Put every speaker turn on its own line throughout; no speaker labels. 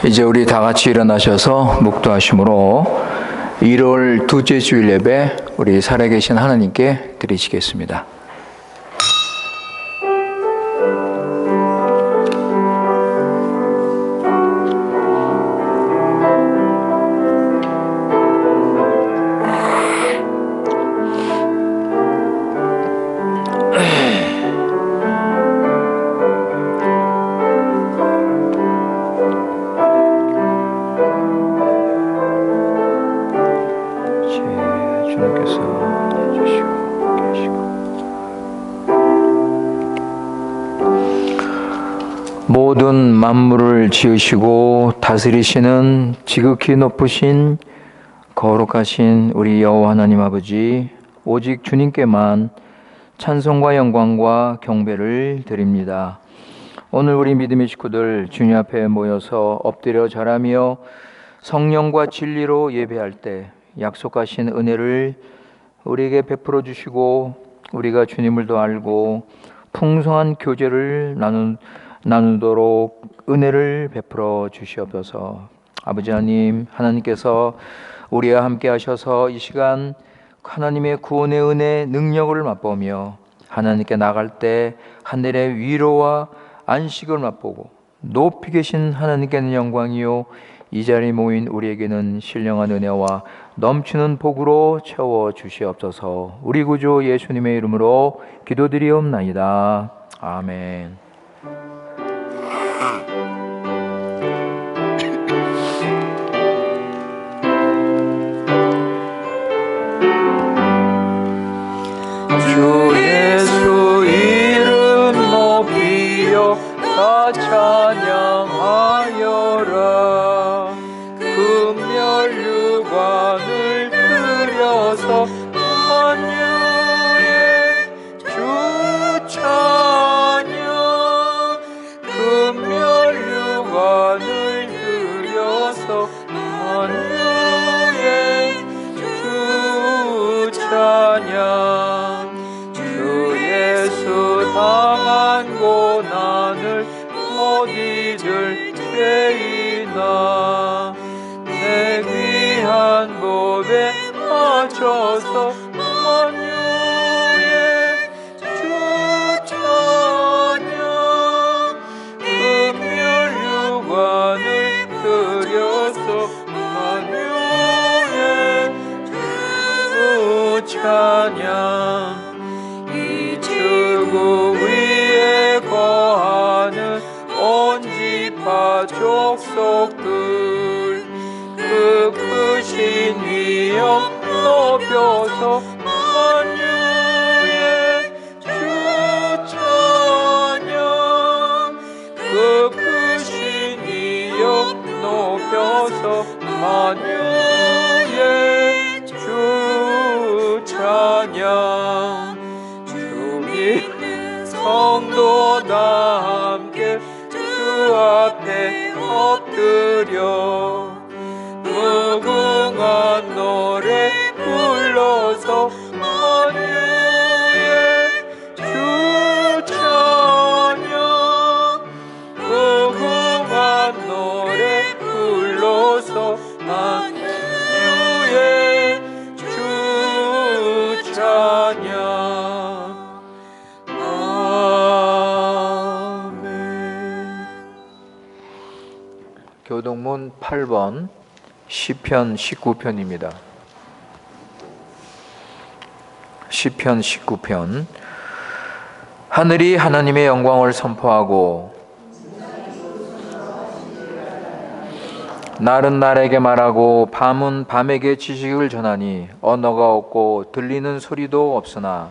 이제 우리 다 같이 일어나셔서 묵도하심으로 1월 둘째 주일 예배 우리 살아계신 하나님께 드리시겠습니다. 모든 만물을 지으시고 다스리시는 지극히 높으신 거룩하신 우리 여호와 하나님 아버지, 오직 주님께만 찬송과 영광과 경배를 드립니다. 오늘 우리 믿음의 식구들 주님 앞에 모여서 엎드려 절하며 성령과 진리로 예배할 때 약속하신 은혜를 우리에게 베풀어 주시고 우리가 주님을 더 알고 풍성한 교제를 나누도록 은혜를 베풀어 주시옵소서. 아버지 하나님, 하나님께서 우리와 함께 하셔서 이 시간 하나님의 구원의 은혜 능력을 맛보며 하나님께 나갈 때 하늘의 위로와 안식을 맛보고 높이 계신 하나님께는 영광이요 이 자리에 모인 우리에게는 신령한 은혜와 넘치는 복으로 채워 주시옵소서. 우리 구주 예수님의 이름으로 기도드리옵나이다. 아멘. 주 예수 이름 높이여 다 찬양하여라. 금멸유관을 들여서 만유의 주 찬양. 금멸유관을 들여서 만유의 주 찬양. 당한 고난을 못 잊을 죄이나 내 귀한 법에 맞춰서 만유의 주 찬양. 금멸유관을 들여서 만유의 주 찬양. 그 위에 거하는 온 지파 족속들 그 크신 위엄 높여서 만유의 주 찬양. 그 크신 위엄 높여서 만유의 주 찬양. 성도 다 함께 주 앞에 엎드려 무궁한 노래 불러서 만유의 주 찬양. 무궁한 노래 불러서 만유의 주 찬양. 교동문 8번 시편 19편입니다. 시편 19편. 하늘이 하나님의 영광을 선포하고 날은 날에게 말하고 밤은 밤에게 지식을 전하니 언어가 없고 들리는 소리도 없으나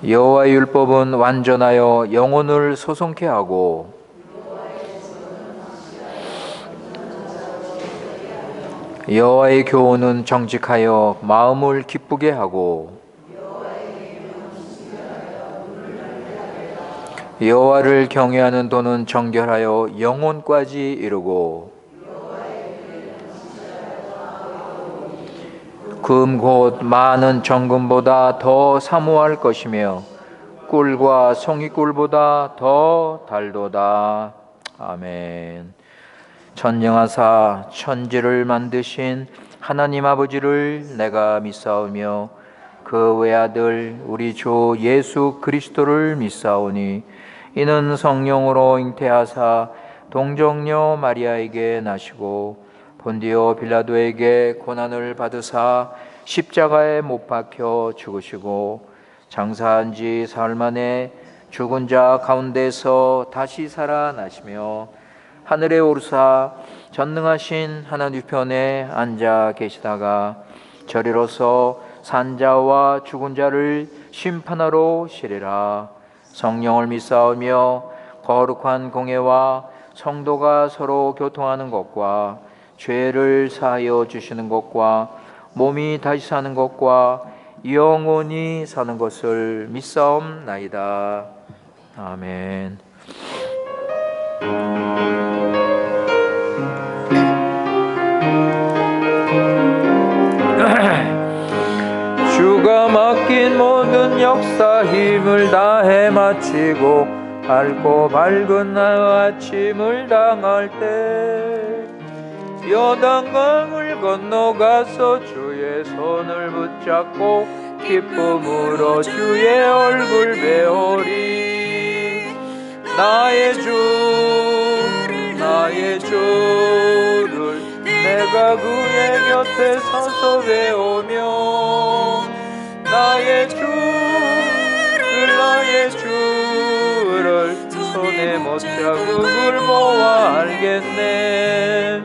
여호와의 율법은 완전하여 영혼을 소송케 하고 여호와의 교훈은 정직하여 마음을 기쁘게 하고 여호와를 경외하는 도는 정결하여 영혼까지 이르고 금 곧 많은 정금보다 더 사모할 것이며 꿀과 송이꿀보다 더 달도다. 아멘. 전능하사 천지를 만드신 하나님 아버지를 내가 믿사오며 그 외아들 우리 주 예수 그리스도를 믿사오니 이는 성령으로 잉태하사 동정녀 마리아에게 나시고 본디오 빌라도에게 고난을 받으사 십자가에 못 박혀 죽으시고 장사한 지 사흘 만에 죽은 자 가운데서 다시 살아나시며 하늘에 오르사 전능하신 하나님 편에 앉아 계시다가 저리로서 산자와 죽은 자를 심판하러 오시리라. 성령을 믿사오며 거룩한 공예와 성도가 서로 교통하는 것과 죄를 사하여 주시는 것과 몸이 다시 사는 것과 영원히 사는 것을 믿사옵나이다. 아멘. 주가 맡긴 모든 역사 힘을 다해 마치고 밝고 밝은 아침을 당할 때 요단강을 건너가서 주의 손을 붙잡고 기쁨으로 주의 얼굴 배우리. 나의 주를 내가 그의 곁에 서서 배우며 나의 주를 손에 못자국을 모아 알겠네.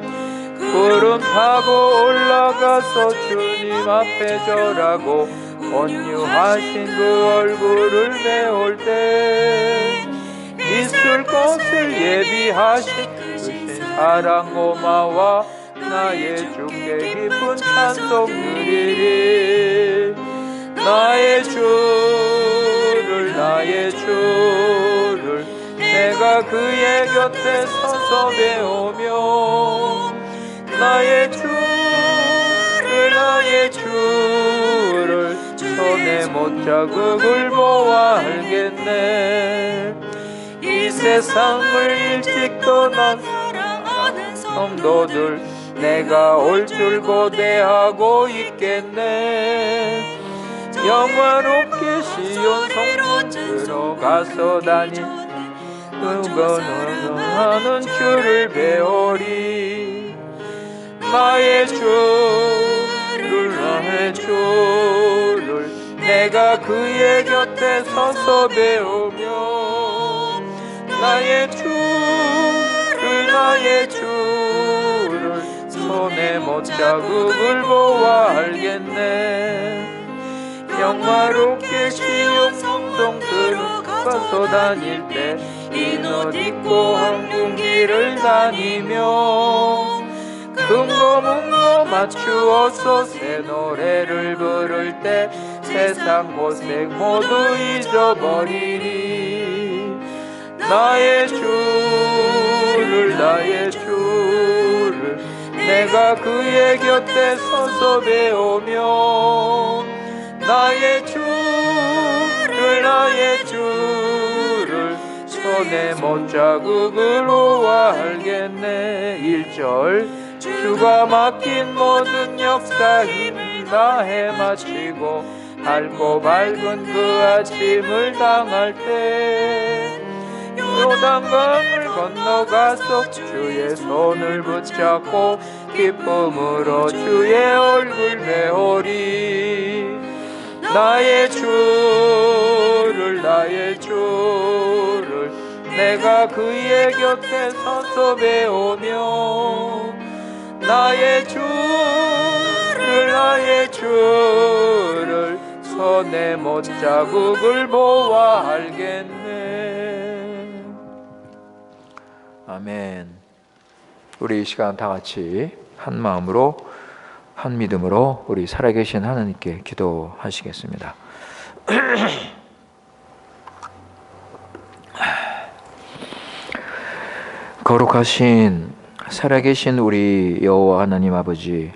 구름 타고 올라가서 주님 앞에 절하고 온유하신 그 얼굴을 배울 때 있을 것을 예비하신 주신 사랑 고마워 나의 주께 깊은 찬송 드리리. 나의 주를 내가 그의 곁에 서서 배우며 나의 주를 손에 못자국을 모아 알겠네. 이 세상을 일찍 떠난 사랑하는 성도들 내가 올 줄 고대하고 있겠네. 영화롭게 시온 성문 들어가서 다니 하는 주를 배우리. 나의 주를 내가 그의 곁에 서서 배우며 나의 주를 손에 못자국을 보아 알겠네. 영화롭게 시온 성동 들어가서 다닐 때 흰 옷 입고 황금길을 다니며 금고 문고 맞추어서 새 노래를 부를 때 세상 고생 모두 잊어버리리. 나의 주를 내가 그의 곁에 서서 배우며 나의 주를 손에 못자국으로 알겠네. 1절 주가 맡긴 모든 역사 힘 다해 마치고 밝고 밝은 그 아침을 당할 때 요단강을 건너가서 주의 손을 붙잡고 기쁨으로 주의 얼굴 배우리. 나의 주를 내가 그의 곁에 서서 배우며 나의 주를 손에 못자국을 보아 알겠네. 아멘. 우리 이 시간 다 같이 한 마음으로 한 믿음으로 우리 살아계신 하나님께 기도하시겠습니다. 거룩하신 살아계신 우리 여호와 하나님 아버지,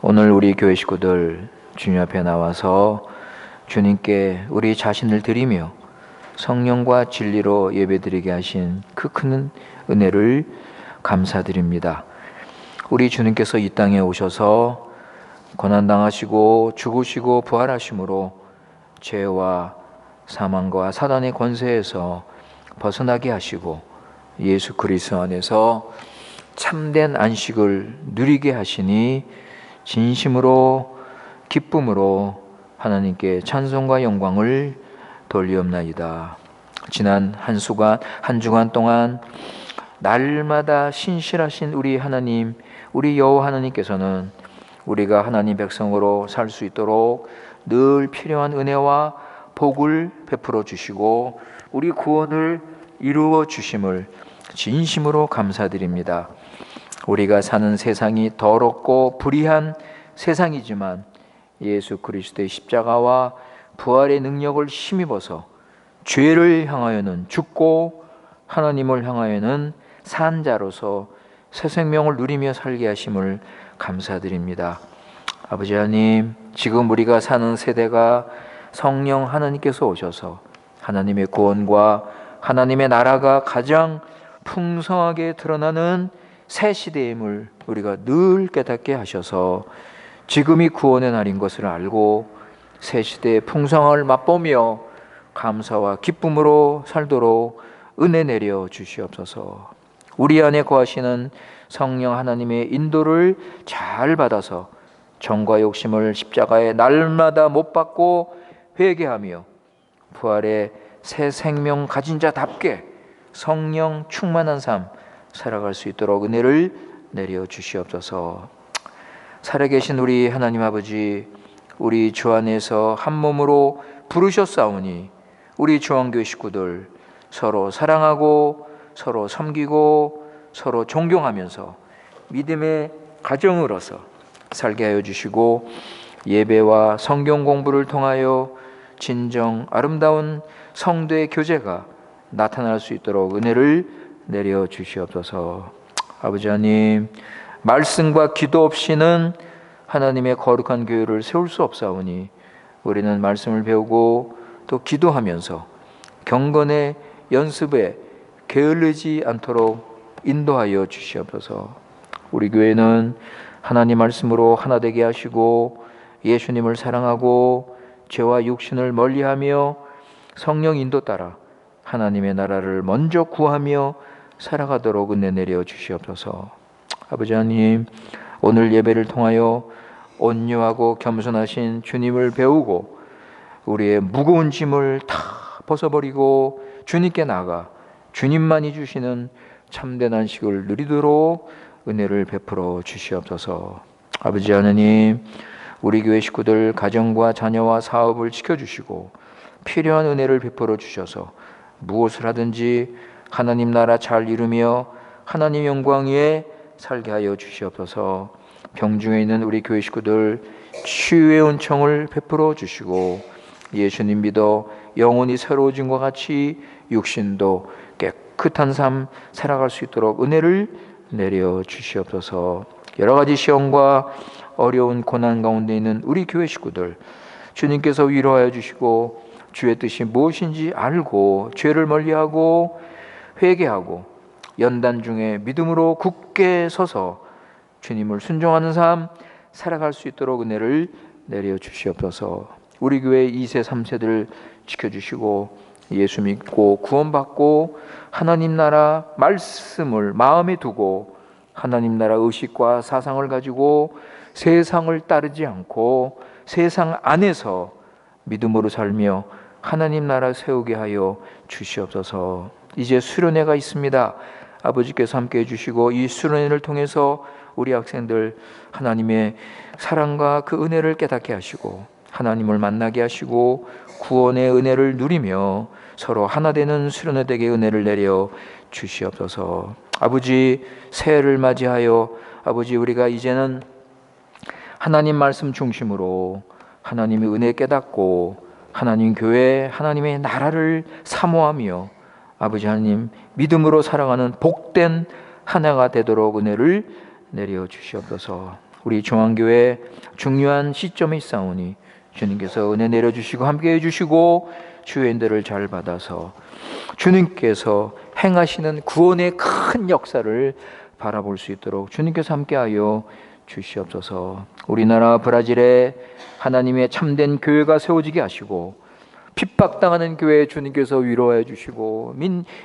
오늘 우리 교회 식구들 주님 앞에 나와서 주님께 우리 자신을 드리며 성령과 진리로 예배드리게 하신 그 큰 은혜를 감사드립니다. 우리 주님께서 이 땅에 오셔서 고난당하시고 죽으시고 부활하심으로 죄와 사망과 사단의 권세에서 벗어나게 하시고 예수 그리스도 안에서 참된 안식을 누리게 하시니 진심으로 기쁨으로 하나님께 찬송과 영광을 돌리옵나이다. 지난 한 주간 동안 날마다 신실하신 우리 하나님, 우리 여호와 하나님께서는 우리가 하나님 백성으로 살 수 있도록 늘 필요한 은혜와 복을 베풀어 주시고 우리 구원을 이루어 주심을 진심으로 감사드립니다. 우리가 사는 세상이 더럽고 불의한 세상이지만 예수 그리스도의 십자가와 부활의 능력을 힘입어서 죄를 향하여는 죽고 하나님을 향하여는 산 자로서 새 생명을 누리며 살게 하심을 감사드립니다. 아버지 하나님, 지금 우리가 사는 세대가 성령 하나님께서 오셔서 하나님의 구원과 하나님의 나라가 가장 풍성하게 드러나는 새 시대임을 우리가 늘 깨닫게 하셔서 지금이 구원의 날인 것을 알고 새 시대의 풍성함을 맛보며 감사와 기쁨으로 살도록 은혜 내려 주시옵소서. 우리 안에 거하시는 성령 하나님의 인도를 잘 받아서 정과 욕심을 십자가에 날마다 못 박고 회개하며 부활의 새 생명 가진 자답게 성령 충만한 삶 살아갈 수 있도록 은혜를 내려 주시옵소서. 살아계신 우리 하나님 아버지, 우리 주 안에서 한 몸으로 부르셨사오니 우리 중앙교회 식구들 서로 사랑하고 서로 섬기고 서로 존경하면서 믿음의 가정으로서 살게 하여 주시고 예배와 성경 공부를 통하여 진정 아름다운 성도의 교제가 나타날 수 있도록 은혜를 내려 주시옵소서. 아버지 하나님, 말씀과 기도 없이는 하나님의 거룩한 교회를 세울 수 없사오니 우리는 말씀을 배우고 또 기도하면서 경건의 연습에 게을르지 않도록 인도하여 주시옵소서. 우리 교회는 하나님 말씀으로 하나 되게 하시고 예수님을 사랑하고 죄와 육신을 멀리하며 성령 인도 따라 하나님의 나라를 먼저 구하며 살아가도록 은혜 내려 주시옵소서. 아버지 하나님, 오늘 예배를 통하여 온유하고 겸손하신 주님을 배우고 우리의 무거운 짐을 다 벗어버리고 주님께 나가 주님만이 주시는 참된 안식을 누리도록 은혜를 베풀어 주시옵소서. 아버지 하나님, 우리 교회 식구들 가정과 자녀와 사업을 지켜주시고 필요한 은혜를 베풀어 주셔서 무엇을 하든지 하나님 나라 잘 이루며 하나님 영광 위에 살게 하여 주시옵소서. 병중에 있는 우리 교회 식구들 치유의 은총을 베풀어 주시고 예수님 믿어 영혼이 새로워진 것 같이 육신도 깨끗한 삶 살아갈 수 있도록 은혜를 내려 주시옵소서. 여러 가지 시험과 어려운 고난 가운데 있는 우리 교회 식구들 주님께서 위로하여 주시고 주의 뜻이 무엇인지 알고 죄를 멀리하고 회개하고 연단 중에 믿음으로 굳게 서서 주님을 순종하는 삶 살아갈 수 있도록 은혜를 내려 주시옵소서. 우리 교회 2세 3세들 지켜주시고 예수 믿고 구원받고 하나님 나라 말씀을 마음에 두고 하나님 나라 의식과 사상을 가지고 세상을 따르지 않고 세상 안에서 믿음으로 살며 하나님 나라 세우게 하여 주시옵소서. 이제 수련회가 있습니다. 아버지께서 함께 해주시고 이 수련회를 통해서 우리 학생들 하나님의 사랑과 그 은혜를 깨닫게 하시고 하나님을 만나게 하시고 구원의 은혜를 누리며 서로 하나 되는 수련회 되게 은혜를 내려 주시옵소서. 아버지, 새해를 맞이하여 아버지 우리가 이제는 하나님 말씀 중심으로 하나님의 은혜 깨닫고 하나님 교회 하나님의 나라를 사모하며 아버지 하나님 믿음으로 살아가는 복된 한 해가 되도록 은혜를 내려 주시옵소서. 우리 중앙교회 중요한 시점에 있사오니 주님께서 은혜 내려주시고 함께해 주시고 주의 인도를 잘 받아서 주님께서 행하시는 구원의 큰 역사를 바라볼 수 있도록 주님께서 함께하여 주시옵소서. 우리나라 브라질에 하나님의 참된 교회가 세워지게 하시고 핍박당하는 교회 주님께서 위로해 주시고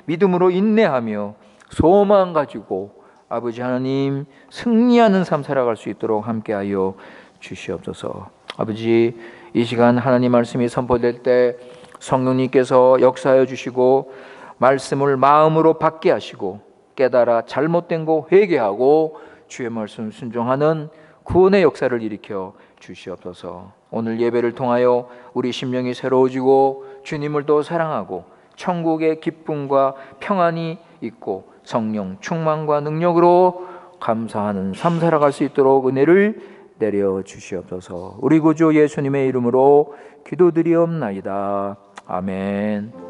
믿음으로 인내하며 소망 가지고 아버지 하나님 승리하는 삶 살아갈 수 있도록 함께하여 주시옵소서. 아버지, 이 시간 하나님 말씀이 선포될 때 성령님께서 역사하여 주시고 말씀을 마음으로 받게 하시고 깨달아 잘못된 거 회개하고 주의 말씀 순종하는 구원의 역사를 일으켜 주시옵소서. 오늘 예배를 통하여 우리 심령이 새로워지고 주님을 또 사랑하고 천국의 기쁨과 평안이 있고 성령 충만과 능력으로 감사하는 삶 살아갈 수 있도록 은혜를 내려 주시옵소서. 우리 구주 예수님의 이름으로 기도드리옵나이다. 아멘.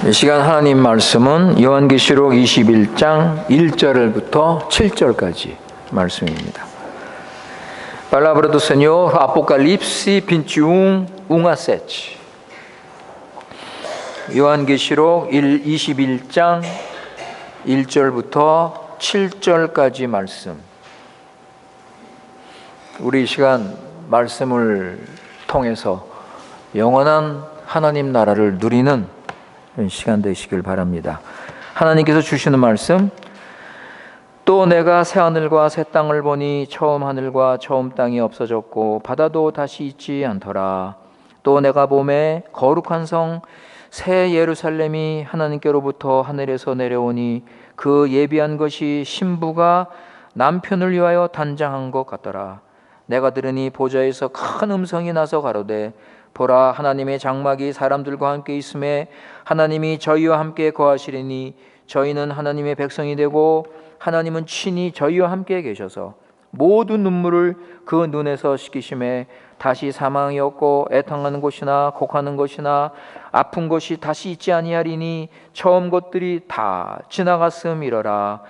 이 시간 하나님 말씀은 요한계시록 21장 1절부터 7절까지 말씀입니다. Palavra do Senhor, Apocalipse 21, 1-7. 요한계시록 21장 1절부터 7절까지 말씀. 우리 이 시간 말씀을 통해서 영원한 하나님 나라를 누리는 시간 되시길 바랍니다. 하나님께서 주시는 말씀, 또 내가 새 하늘과 새 땅을 보니 처음 하늘과 처음 땅이 없어졌고 바다도 다시 있지 않더라. 또 내가 보매 거룩한 성 새 예루살렘이 하나님께로부터 하늘에서 내려오니 그 예비한 것이 신부가 남편을 위하여 단장한 것 같더라. 내가 들으니 보좌에서 큰 음성이 나서 가로되 보라, 하나님의 장막이 사람들과 함께 있음에 하나님이 저희와 함께 거하시리니 저희는 하나님의 백성이 되고 하나님은 친히 저희와 함께 계셔서 모든 눈물을 그 눈에서 씻기심에 다시 사망이 없고 애통하는 곳이나 곡하는 것이나 아픈 것이 다시 있지 아니하리니 처음 것들이 다 지나갔음이러라.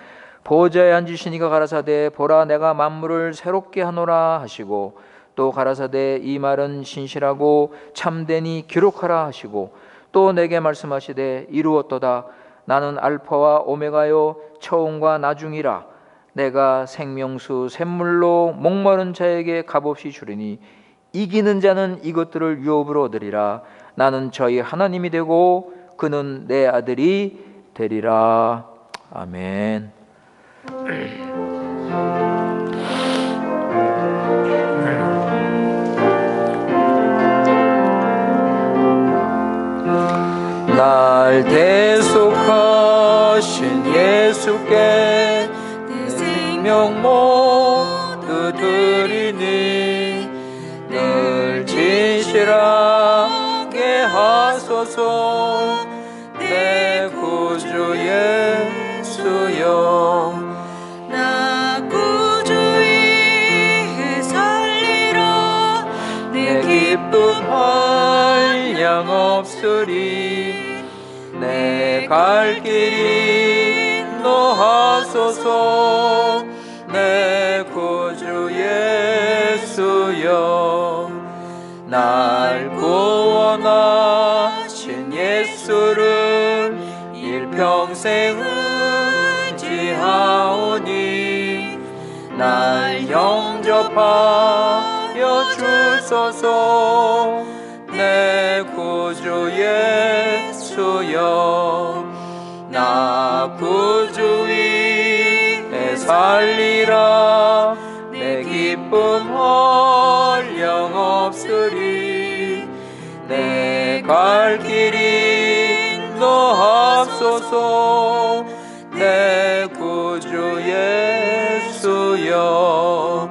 보좌에 앉으신 이가 가라사대 보라, 내가 만물을 새롭게 하노라 하시고 또 가라사대 이 말은 신실하고 참되니 기록하라 하시고 또 내게 말씀하시되 이루었도다. 나는 알파와 오메가요 처음과 나중이라. 내가 생명수 샘물로 목마른 자에게 값없이 주리니 이기는 자는 이것들을 유업으로 얻으리라. 나는 저희 하나님이 되고 그는 내 아들이 되리라. 아멘. 날 대속하신 예수께 내 생명 모두 드리니 늘 진실하게 하소서. 내 구주 예수여,
나 구주 위에 살리라. 내 기쁨 한량 없으리.
내 갈 길이 인도하소서. 내 구주 예수여, 날 구원하신 예수를 일평생 의지하오니 날 영접하여 주소서. 내 구주 예수여, 나 구주 위에 살리라. 내 기쁨 한량 없으리. 내 갈 길이 인도하소서. 내 구주 예수여,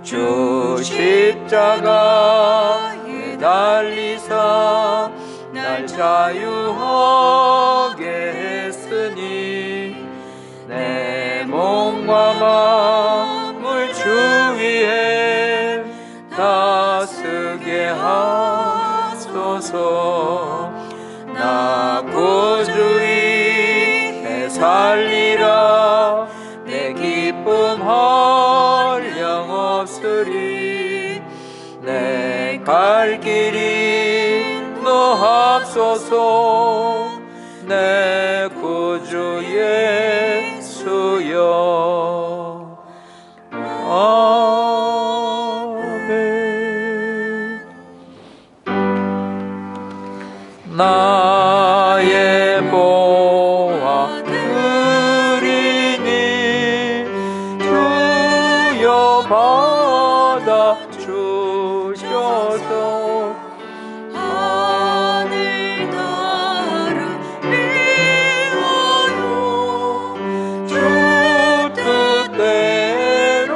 주 십자가에 달리사 자유하게 했으니 내 몸과 마음을 주 위에 다스게 하소서. 나 구주 위에 살리라. 내 기쁨 한량없으리. 내 갈 길이 인도하소서. 내 구주 예수여. 아멘. 나의 보화 드리니 주여 받아 주셔서.
하늘 나라 미워요.
주 뜻대로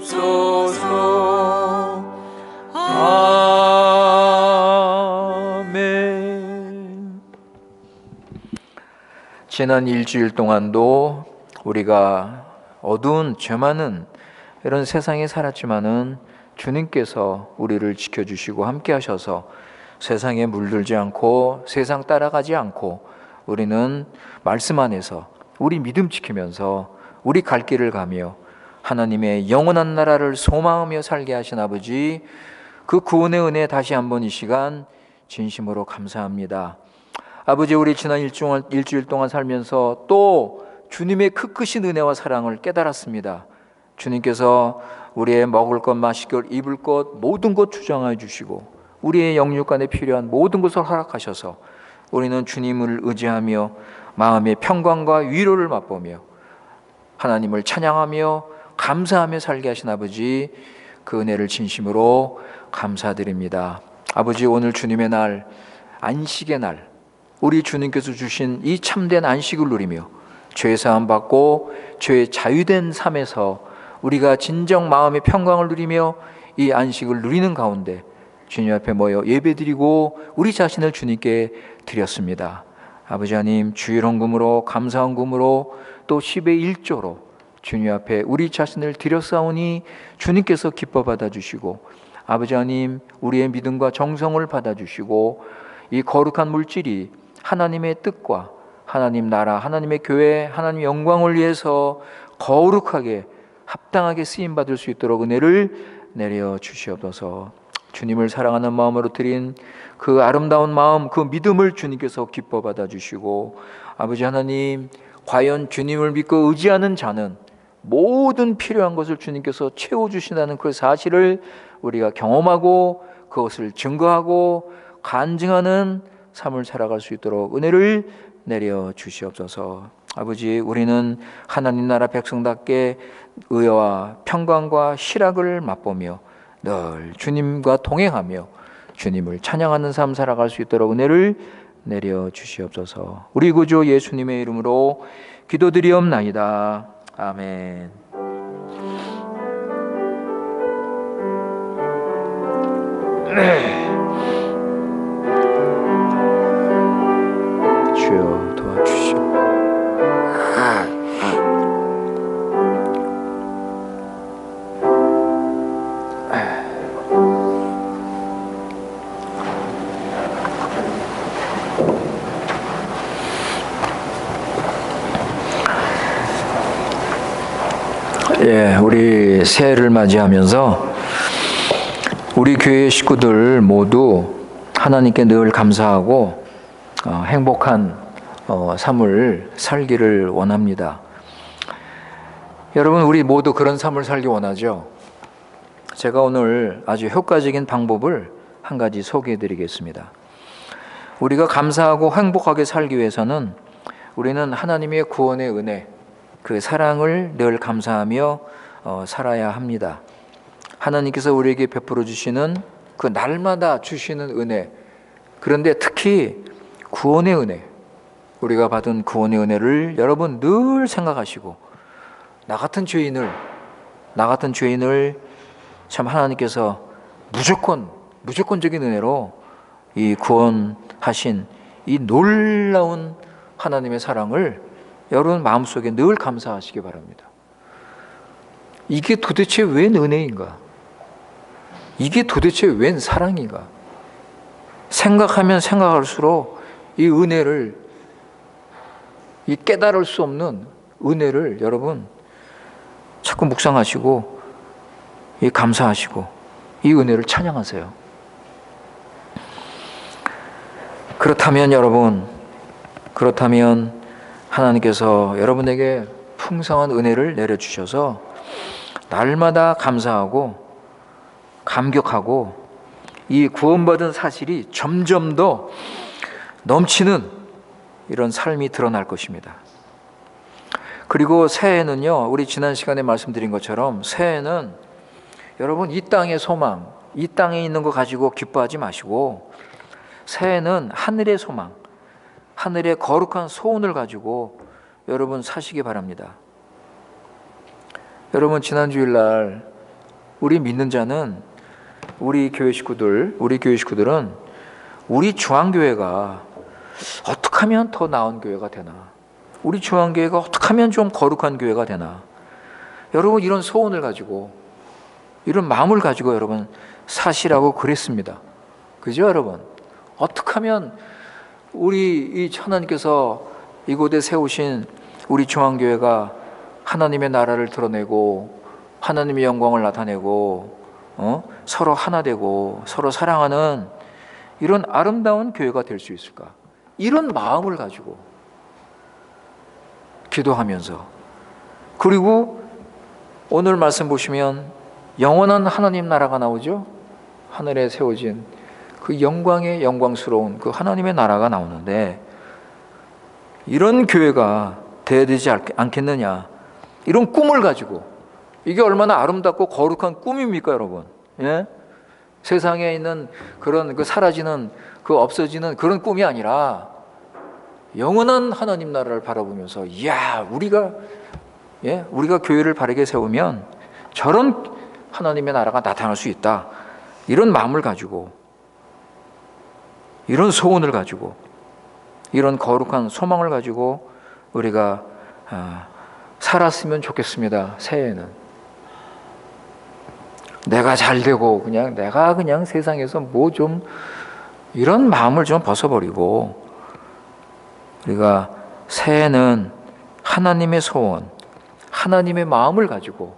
습소서. 아멘. 지난 일주일 동안도 우리가 어두운 죄 많은 이런 세상에 살았지만은 주님께서 우리를 지켜주시고 함께 하셔서 세상에 물들지 않고 세상 따라가지 않고 우리는 말씀 안에서 우리 믿음 지키면서 우리 갈 길을 가며 하나님의 영원한 나라를 소망하며 살게 하신 아버지, 그 구원의 은혜 다시 한번 이 시간 진심으로 감사합니다. 아버지, 우리 지난 일주일 동안 살면서 또 주님의 크크신 은혜와 사랑을 깨달았습니다. 주님께서 우리의 먹을 것, 마실 것, 입을 것 모든 것 주장해 주시고 우리의 영육간에 필요한 모든 것을 허락하셔서 우리는 주님을 의지하며 마음의 평강과 위로를 맛보며 하나님을 찬양하며 감사하며 살게 하신 아버지, 그 은혜를 진심으로 감사드립니다. 아버지, 오늘 주님의 날, 안식의 날, 우리 주님께서 주신 이 참된 안식을 누리며 죄 사함 받고 죄 자유된 삶에서 우리가 진정 마음의 평강을 누리며 이 안식을 누리는 가운데 주님 앞에 모여 예배드리고 우리 자신을 주님께 드렸습니다. 아버지 하나님, 주일 헌금으로, 감사 헌금으로, 또 10의 1조로 주님 앞에 우리 자신을 드렸사오니 주님께서 기뻐 받아주시고, 아버지 하나님, 우리의 믿음과 정성을 받아주시고 이 거룩한 물질이 하나님의 뜻과 하나님 나라, 하나님의 교회, 하나님 영광을 위해서 거룩하게 합당하게 쓰임받을 수 있도록 은혜를 내려 주시옵소서. 주님을 사랑하는 마음으로 드린 그 아름다운 마음, 그 믿음을 주님께서 기뻐 받아주시고, 아버지 하나님, 과연 주님을 믿고 의지하는 자는 모든 필요한 것을 주님께서 채워주신다는 그 사실을 우리가 경험하고 그것을 증거하고 간증하는 삶을 살아갈 수 있도록 은혜를 내려 주시옵소서. 아버지, 우리는 하나님 나라 백성답게 의와 평강과 희락을 맛보며 늘 주님과 동행하며 주님을 찬양하는 삶 살아갈 수 있도록 은혜를 내려 주시옵소서. 우리 구주 예수님의 이름으로 기도드리옵나이다. 아멘. 주여 도와주시오. 예, 우리 새해를 맞이하면서 우리 교회 식구들 모두 하나님께 늘 감사하고 행복한 삶을 살기를 원합니다. 여러분, 우리 모두 그런 삶을 살기 원하죠. 제가 오늘 아주 효과적인 방법을 한 가지 소개해 드리겠습니다. 우리가 감사하고 행복하게 살기 위해서는 우리는 하나님의 구원의 은혜, 그 사랑을 늘 감사하며 살아야 합니다. 하나님께서 우리에게 베풀어 주시는 그 날마다 주시는 은혜, 그런데 특히 구원의 은혜, 우리가 받은 구원의 은혜를 여러분 늘 생각하시고 나 같은 죄인을 참 하나님께서 무조건적인 은혜로 이 구원하신 이 놀라운 하나님의 사랑을 여러분 마음속에 늘 감사하시기 바랍니다. 이게 도대체 웬 은혜인가? 이게 도대체 웬 사랑인가? 생각하면 생각할수록 이 은혜를, 이 깨달을 수 없는 은혜를 여러분 자꾸 묵상하시고 이 감사하시고 이 은혜를 찬양하세요. 그렇다면 여러분, 그렇다면 하나님께서 여러분에게 풍성한 은혜를 내려주셔서 날마다 감사하고 감격하고 이 구원받은 사실이 점점 더 넘치는 이런 삶이 드러날 것입니다. 그리고 새해는요, 우리 지난 시간에 말씀드린 것처럼 새해는 여러분 이 땅의 소망, 이 땅에 있는 거 가지고 기뻐하지 마시고 새해는 하늘의 소망, 하늘의 거룩한 소원을 가지고 여러분 사시기 바랍니다. 여러분 지난 주일날 우리 믿는 자는 우리 교회 식구들은 우리 중앙교회가 어떻게 하면 더 나은 교회가 되나, 우리 중앙교회가 어떻게 하면 좀 거룩한 교회가 되나, 여러분 이런 소원을 가지고 이런 마음을 가지고 여러분 사시라고 그랬습니다. 그죠 여러분? 어떻게 하면 우리 이 하나님께서 이곳에 세우신 우리 중앙교회가 하나님의 나라를 드러내고 하나님의 영광을 나타내고 서로 하나 되고 서로 사랑하는 이런 아름다운 교회가 될 수 있을까? 이런 마음을 가지고 기도하면서, 그리고 오늘 말씀 보시면 영원한 하나님 나라가 나오죠. 하늘에 세워진 그 영광의 영광스러운 그 하나님의 나라가 나오는데 이런 교회가 돼야 되지 않겠느냐, 이런 꿈을 가지고, 이게 얼마나 아름답고 거룩한 꿈입니까 여러분? 예? 세상에 있는 그런 그 사라지는 그 없어지는 그런 꿈이 아니라 영원한 하나님 나라를 바라보면서, 이야 우리가 교회를 바르게 세우면 저런 하나님의 나라가 나타날 수 있다, 이런 마음을 가지고, 이런 소원을 가지고, 이런 거룩한 소망을 가지고 우리가 살았으면 좋겠습니다. 새해에는 내가 잘 되고 내가 그냥 세상에서 뭐 좀 이런 마음을 좀 벗어버리고 우리가 새해는 하나님의 소원, 하나님의 마음을 가지고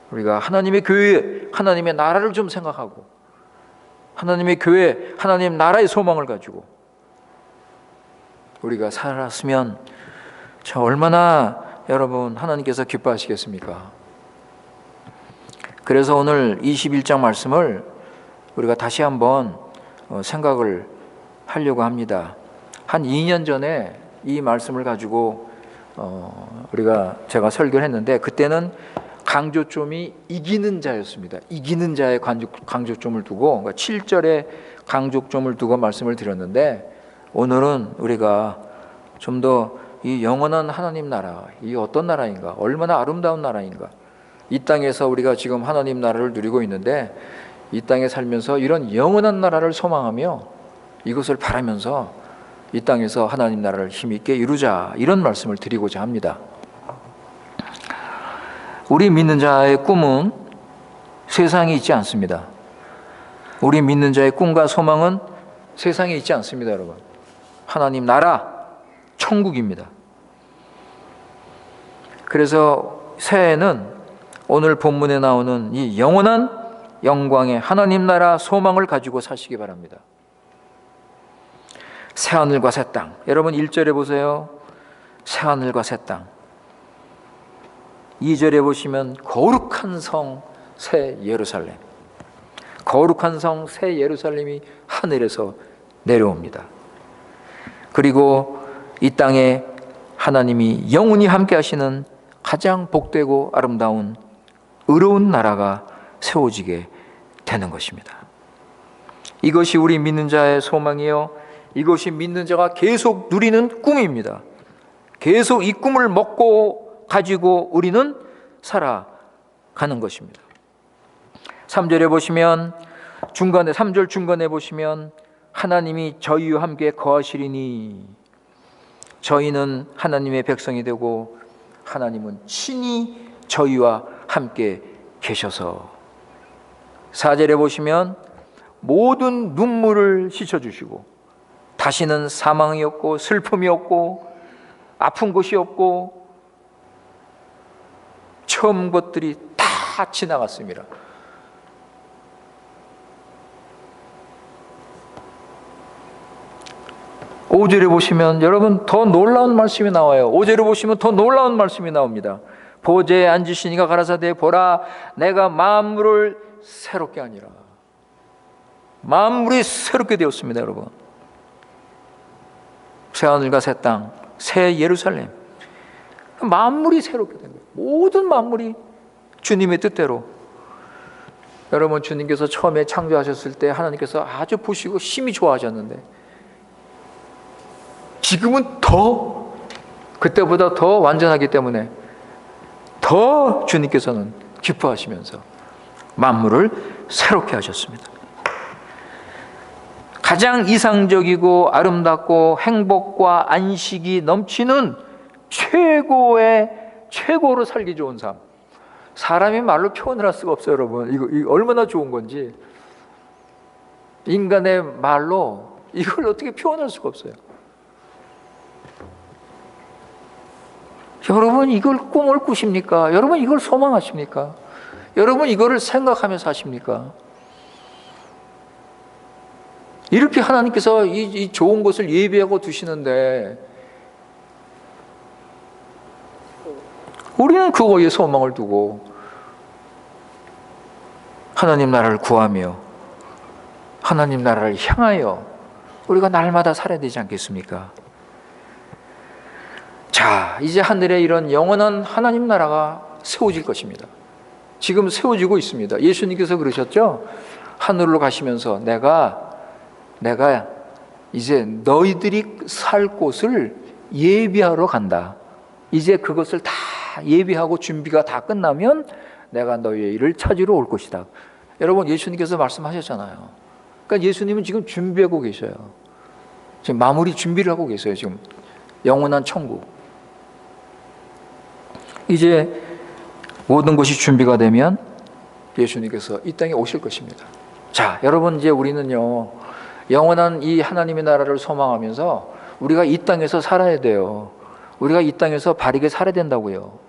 우리가 하나님의 교회, 하나님의 나라를 좀 생각하고 하나님의 교회, 하나님 나라의 소망을 가지고 우리가 살았으면 저 얼마나 여러분 하나님께서 기뻐하시겠습니까? 그래서 오늘 21장 말씀을 우리가 다시 한번 생각을 하려고 합니다. 한 2년 전에 이 말씀을 가지고 제가 설교를 했는데 그때는 강조점이 이기는 자였습니다. 이기는 자의 강조점을 두고, 그러니까 7절에 강조점을 두고 말씀을 드렸는데 오늘은 우리가 좀 더 이 영원한 하나님 나라, 이 어떤 나라인가, 얼마나 아름다운 나라인가, 이 땅에서 우리가 지금 하나님 나라를 누리고 있는데 이 땅에 살면서 이런 영원한 나라를 소망하며 이것을 바라면서 이 땅에서 하나님 나라를 힘있게 이루자, 이런 말씀을 드리고자 합니다. 우리 믿는 자의 꿈은 세상에 있지 않습니다. 우리 믿는 자의 꿈과 소망은 세상에 있지 않습니다, 여러분. 하나님 나라, 천국입니다. 그래서 새해에는 오늘 본문에 나오는 이 영원한 영광의 하나님 나라 소망을 가지고 사시기 바랍니다. 새하늘과 새 땅, 여러분 1절에 보세요. 새하늘과 새 땅. 2절에 보시면 거룩한 성 새 예루살렘, 거룩한 성 새 예루살렘이 하늘에서 내려옵니다. 그리고 이 땅에 하나님이 영원히 함께 하시는 가장 복되고 아름다운 의로운 나라가 세워지게 되는 것입니다. 이것이 우리 믿는 자의 소망이요, 이것이 믿는 자가 계속 누리는 꿈입니다. 계속 이 꿈을 먹고 가지고 우리는 살아가는 것입니다. 3절에 보시면 3절 중간에 보시면 하나님이 저희와 함께 거하시리니 저희는 하나님의 백성이 되고 하나님은 친히 저희와 함께 계셔서 4절에 보시면 모든 눈물을 씻어주시고 다시는 사망이 없고 슬픔이 없고 아픈 곳이 없고 처음 것들이 다 지나갔습니다. 5절에 보시면 여러분 더 놀라운 말씀이 나와요. 5절에 보시면 더 놀라운 말씀이 나옵니다. 보좌에 앉으신 이가 가라사대 보라 내가 만물을 새롭게 하니라. 만물이 새롭게 되었습니다. 여러분 새하늘과 새 땅, 새 예루살렘 만물이 새롭게 된 거예요. 모든 만물이 주님의 뜻대로. 여러분 주님께서 처음에 창조하셨을 때 하나님께서 아주 보시고 심히 좋아하셨는데 지금은 더 그때보다 더 완전하기 때문에 더 주님께서는 기뻐하시면서 만물을 새롭게 하셨습니다. 가장 이상적이고 아름답고 행복과 안식이 넘치는 최고로 살기 좋은 삶. 사람이 말로 표현을 할 수가 없어요, 여러분. 이거 얼마나 좋은 건지. 인간의 말로 이걸 어떻게 표현할 수가 없어요. 여러분 이걸 꿈을 꾸십니까? 여러분 이걸 소망하십니까? 여러분 이거를 생각하면서 사십니까? 이렇게 하나님께서 이 좋은 것을 예비하고 두시는데 우리는 그거에 소망을 두고 하나님 나라를 구하며 하나님 나라를 향하여 우리가 날마다 살아야 되지 않겠습니까? 자, 이제 하늘에 이런 영원한 하나님 나라가 세워질 것입니다. 지금 세워지고 있습니다. 예수님께서 그러셨죠? 하늘로 가시면서 내가 이제 너희들이 살 곳을 예비하러 간다. 이제 그것을 다 예비하고 준비가 다 끝나면 내가 너희의 일을 찾으러 올 것이다. 여러분 예수님께서 말씀하셨잖아요. 그러니까 예수님은 지금 준비하고 계셔요. 지금 마무리 준비를 하고 계세요. 지금 영원한 천국. 이제 모든 것이 준비가 되면 예수님께서 이 땅에 오실 것입니다. 자, 여러분 이제 우리는요 영원한 이 하나님의 나라를 소망하면서 우리가 이 땅에서 살아야 돼요. 우리가 이 땅에서 바르게 살아야 된다고요.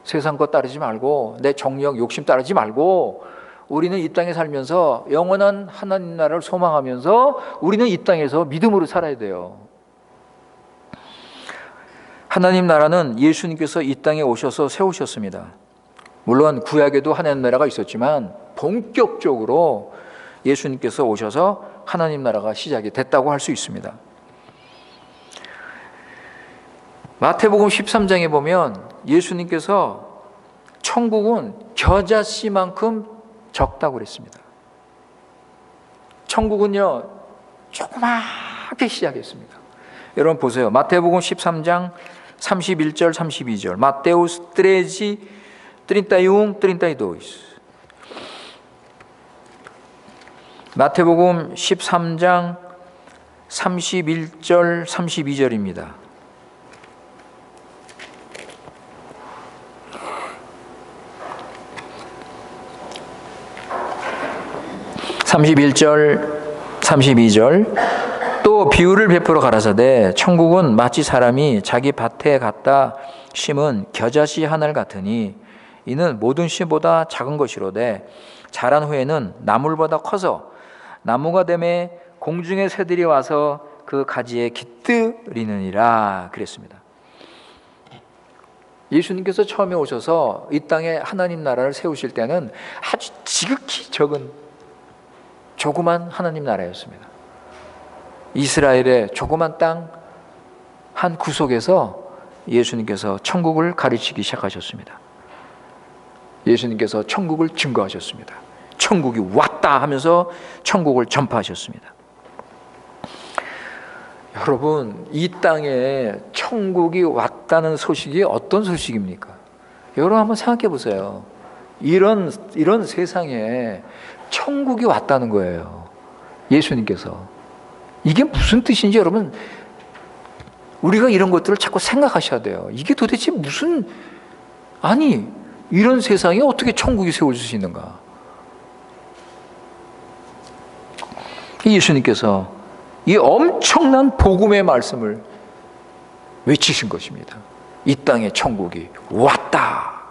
세상 것 따르지 말고 내 정력, 욕심 따르지 말고 우리는 이 땅에 살면서 영원한 하나님 나라를 소망하면서 우리는 이 땅에서 믿음으로 살아야 돼요. 하나님 나라는 예수님께서 이 땅에 오셔서 세우셨습니다. 물론 구약에도 하나님 나라가 있었지만 본격적으로 예수님께서 오셔서 하나님 나라가 시작이 됐다고 할 수 있습니다. 마태복음 13장에 보면 예수님께서 천국은 겨자씨만큼 적다고 그랬습니다. 천국은요 조그맣게 시작했습니다. 여러분 보세요. 마태복음 13장 31절 32절 마테우스 13, 31, 32 마태복음 13장 31절 32절입니다. 31절 32절 또 비유를 베풀어 가라사대 천국은 마치 사람이 자기 밭에 갖다 심은 겨자씨 하늘 같으니 이는 모든 씨보다 작은 것이로되 자란 후에는 나물보다 커서 나무가 되매 공중의 새들이 와서 그 가지에 깃들이느니라 그랬습니다. 예수님께서 처음에 오셔서 이 땅에 하나님 나라를 세우실 때는 아주 지극히 적은 조그만 하나님 나라였습니다. 이스라엘의 조그만 땅 한 구석에서 예수님께서 천국을 가르치기 시작하셨습니다. 예수님께서 천국을 증거하셨습니다. 천국이 왔다 하면서 천국을 전파하셨습니다. 여러분, 이 땅에 천국이 왔다는 소식이 어떤 소식입니까? 여러분 한번 생각해 보세요. 이런 세상에 천국이 왔다는 거예요. 예수님께서. 이게 무슨 뜻인지 여러분, 우리가 이런 것들을 자꾸 생각하셔야 돼요. 이게 도대체 무슨, 아니 이런 세상에 어떻게 천국이 세워질 수 있는가? 예수님께서 이 엄청난 복음의 말씀을 외치신 것입니다. 이 땅에 천국이 왔다.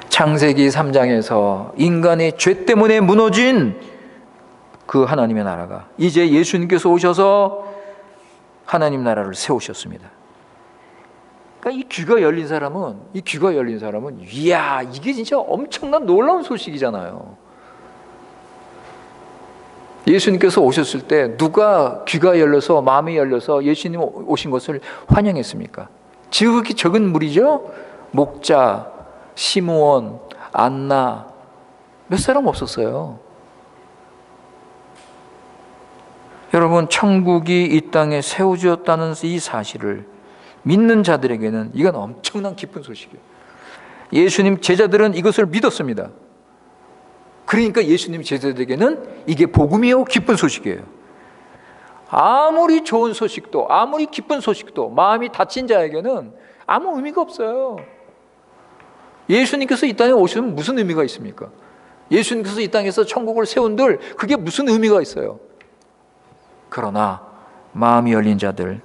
창세기 3장에서 인간의 죄 때문에 무너진 그 하나님의 나라가 이제 예수님께서 오셔서 하나님 나라를 세우셨습니다. 그러니까 이 귀가 열린 사람은 이야, 이게 진짜 엄청난 놀라운 소식이잖아요. 예수님께서 오셨을 때 누가 귀가 열려서 마음이 열려서 예수님 오신 것을 환영했습니까? 지극히 적은 무리죠. 목자, 시므온, 안나, 몇 사람 없었어요. 여러분, 천국이 이 땅에 세워졌다는 이 사실을 믿는 자들에게는 이건 엄청난 기쁜 소식이에요. 예수님 제자들은 이것을 믿었습니다. 그러니까 예수님 제자들에게는 이게 복음이요, 기쁜 소식이에요. 아무리 좋은 소식도, 아무리 기쁜 소식도 마음이 닫힌 자에게는 아무 의미가 없어요. 예수님께서 이 땅에 오시면 무슨 의미가 있습니까? 예수님께서 이 땅에서 천국을 세운들 그게 무슨 의미가 있어요? 그러나 마음이 열린 자들,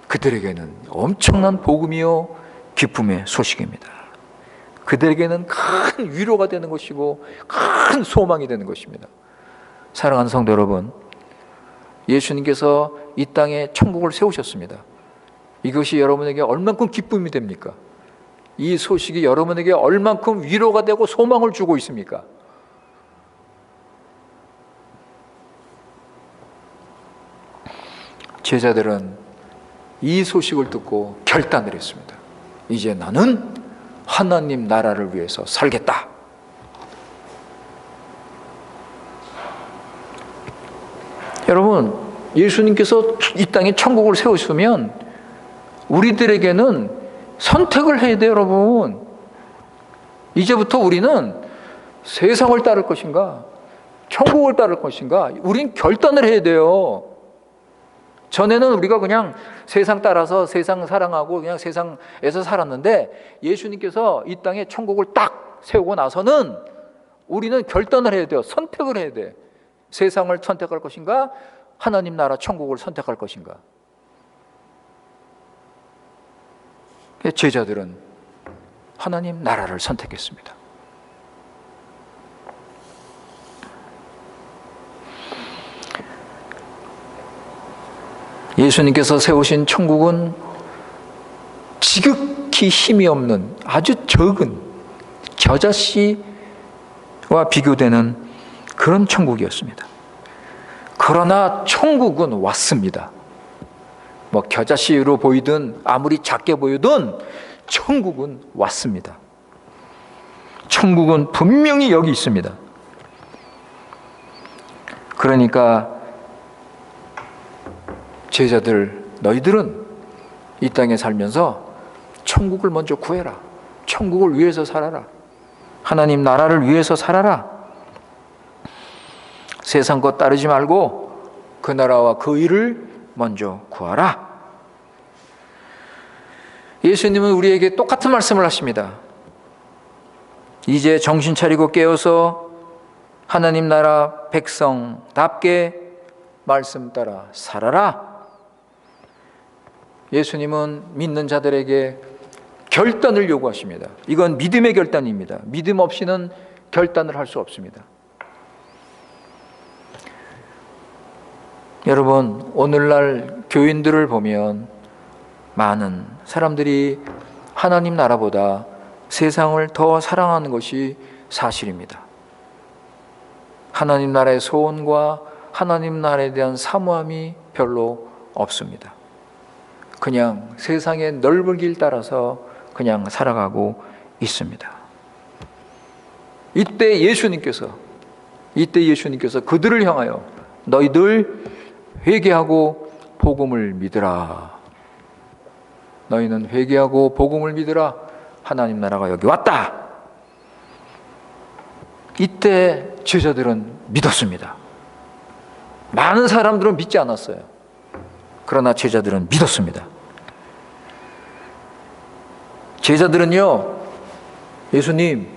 그들에게는 엄청난 복음이요 기쁨의 소식입니다. 그들에게는 큰 위로가 되는 것이고 큰 소망이 되는 것입니다. 사랑하는 성도 여러분, 예수님께서 이 땅에 천국을 세우셨습니다. 이것이 여러분에게 얼만큼 기쁨이 됩니까? 이 소식이 여러분에게 얼만큼 위로가 되고 소망을 주고 있습니까? 제자들은 이 소식을 듣고 결단을 했습니다. 이제 나는 하나님 나라를 위해서 살겠다. 여러분, 예수님께서 이 땅에 천국을 세우시면 우리들에게는 선택을 해야 돼요, 여러분. 이제부터 우리는 세상을 따를 것인가, 천국을 따를 것인가, 우린 결단을 해야 돼요. 전에는 우리가 그냥 세상 따라서 세상 사랑하고 그냥 세상에서 살았는데 예수님께서 이 땅에 천국을 딱 세우고 나서는 우리는 결단을 해야 돼요. 선택을 해야 돼. 세상을 선택할 것인가, 하나님 나라 천국을 선택할 것인가. 제자들은 하나님 나라를 선택했습니다. 예수님께서 세우신 천국은 지극히 힘이 없는 아주 적은 겨자씨와 비교되는 그런 천국이었습니다. 그러나 천국은 왔습니다. 뭐 겨자씨로 보이든 아무리 작게 보이든 천국은 왔습니다. 천국은 분명히 여기 있습니다. 그러니까 제자들, 너희들은 이 땅에 살면서 천국을 먼저 구해라. 천국을 위해서 살아라. 하나님 나라를 위해서 살아라. 세상 것 따르지 말고 그 나라와 그 일을 먼저 구하라. 예수님은 우리에게 똑같은 말씀을 하십니다. 이제 정신 차리고 깨어서 하나님 나라 백성답게 말씀 따라 살아라. 예수님은 믿는 자들에게 결단을 요구하십니다. 이건 믿음의 결단입니다. 믿음 없이는 결단을 할 수 없습니다. 여러분, 오늘날 교인들을 보면 많은 사람들이 하나님 나라보다 세상을 더 사랑하는 것이 사실입니다. 하나님 나라의 소원과 하나님 나라에 대한 사모함이 별로 없습니다. 그냥 세상의 넓은 길 따라서 그냥 살아가고 있습니다. 이때 예수님께서 그들을 향하여 너희들 회개하고 복음을 믿으라. 너희는 회개하고 복음을 믿으라. 하나님 나라가 여기 왔다. 이때 제자들은 믿었습니다. 많은 사람들은 믿지 않았어요. 그러나 제자들은 믿었습니다. 제자들은요, 예수님,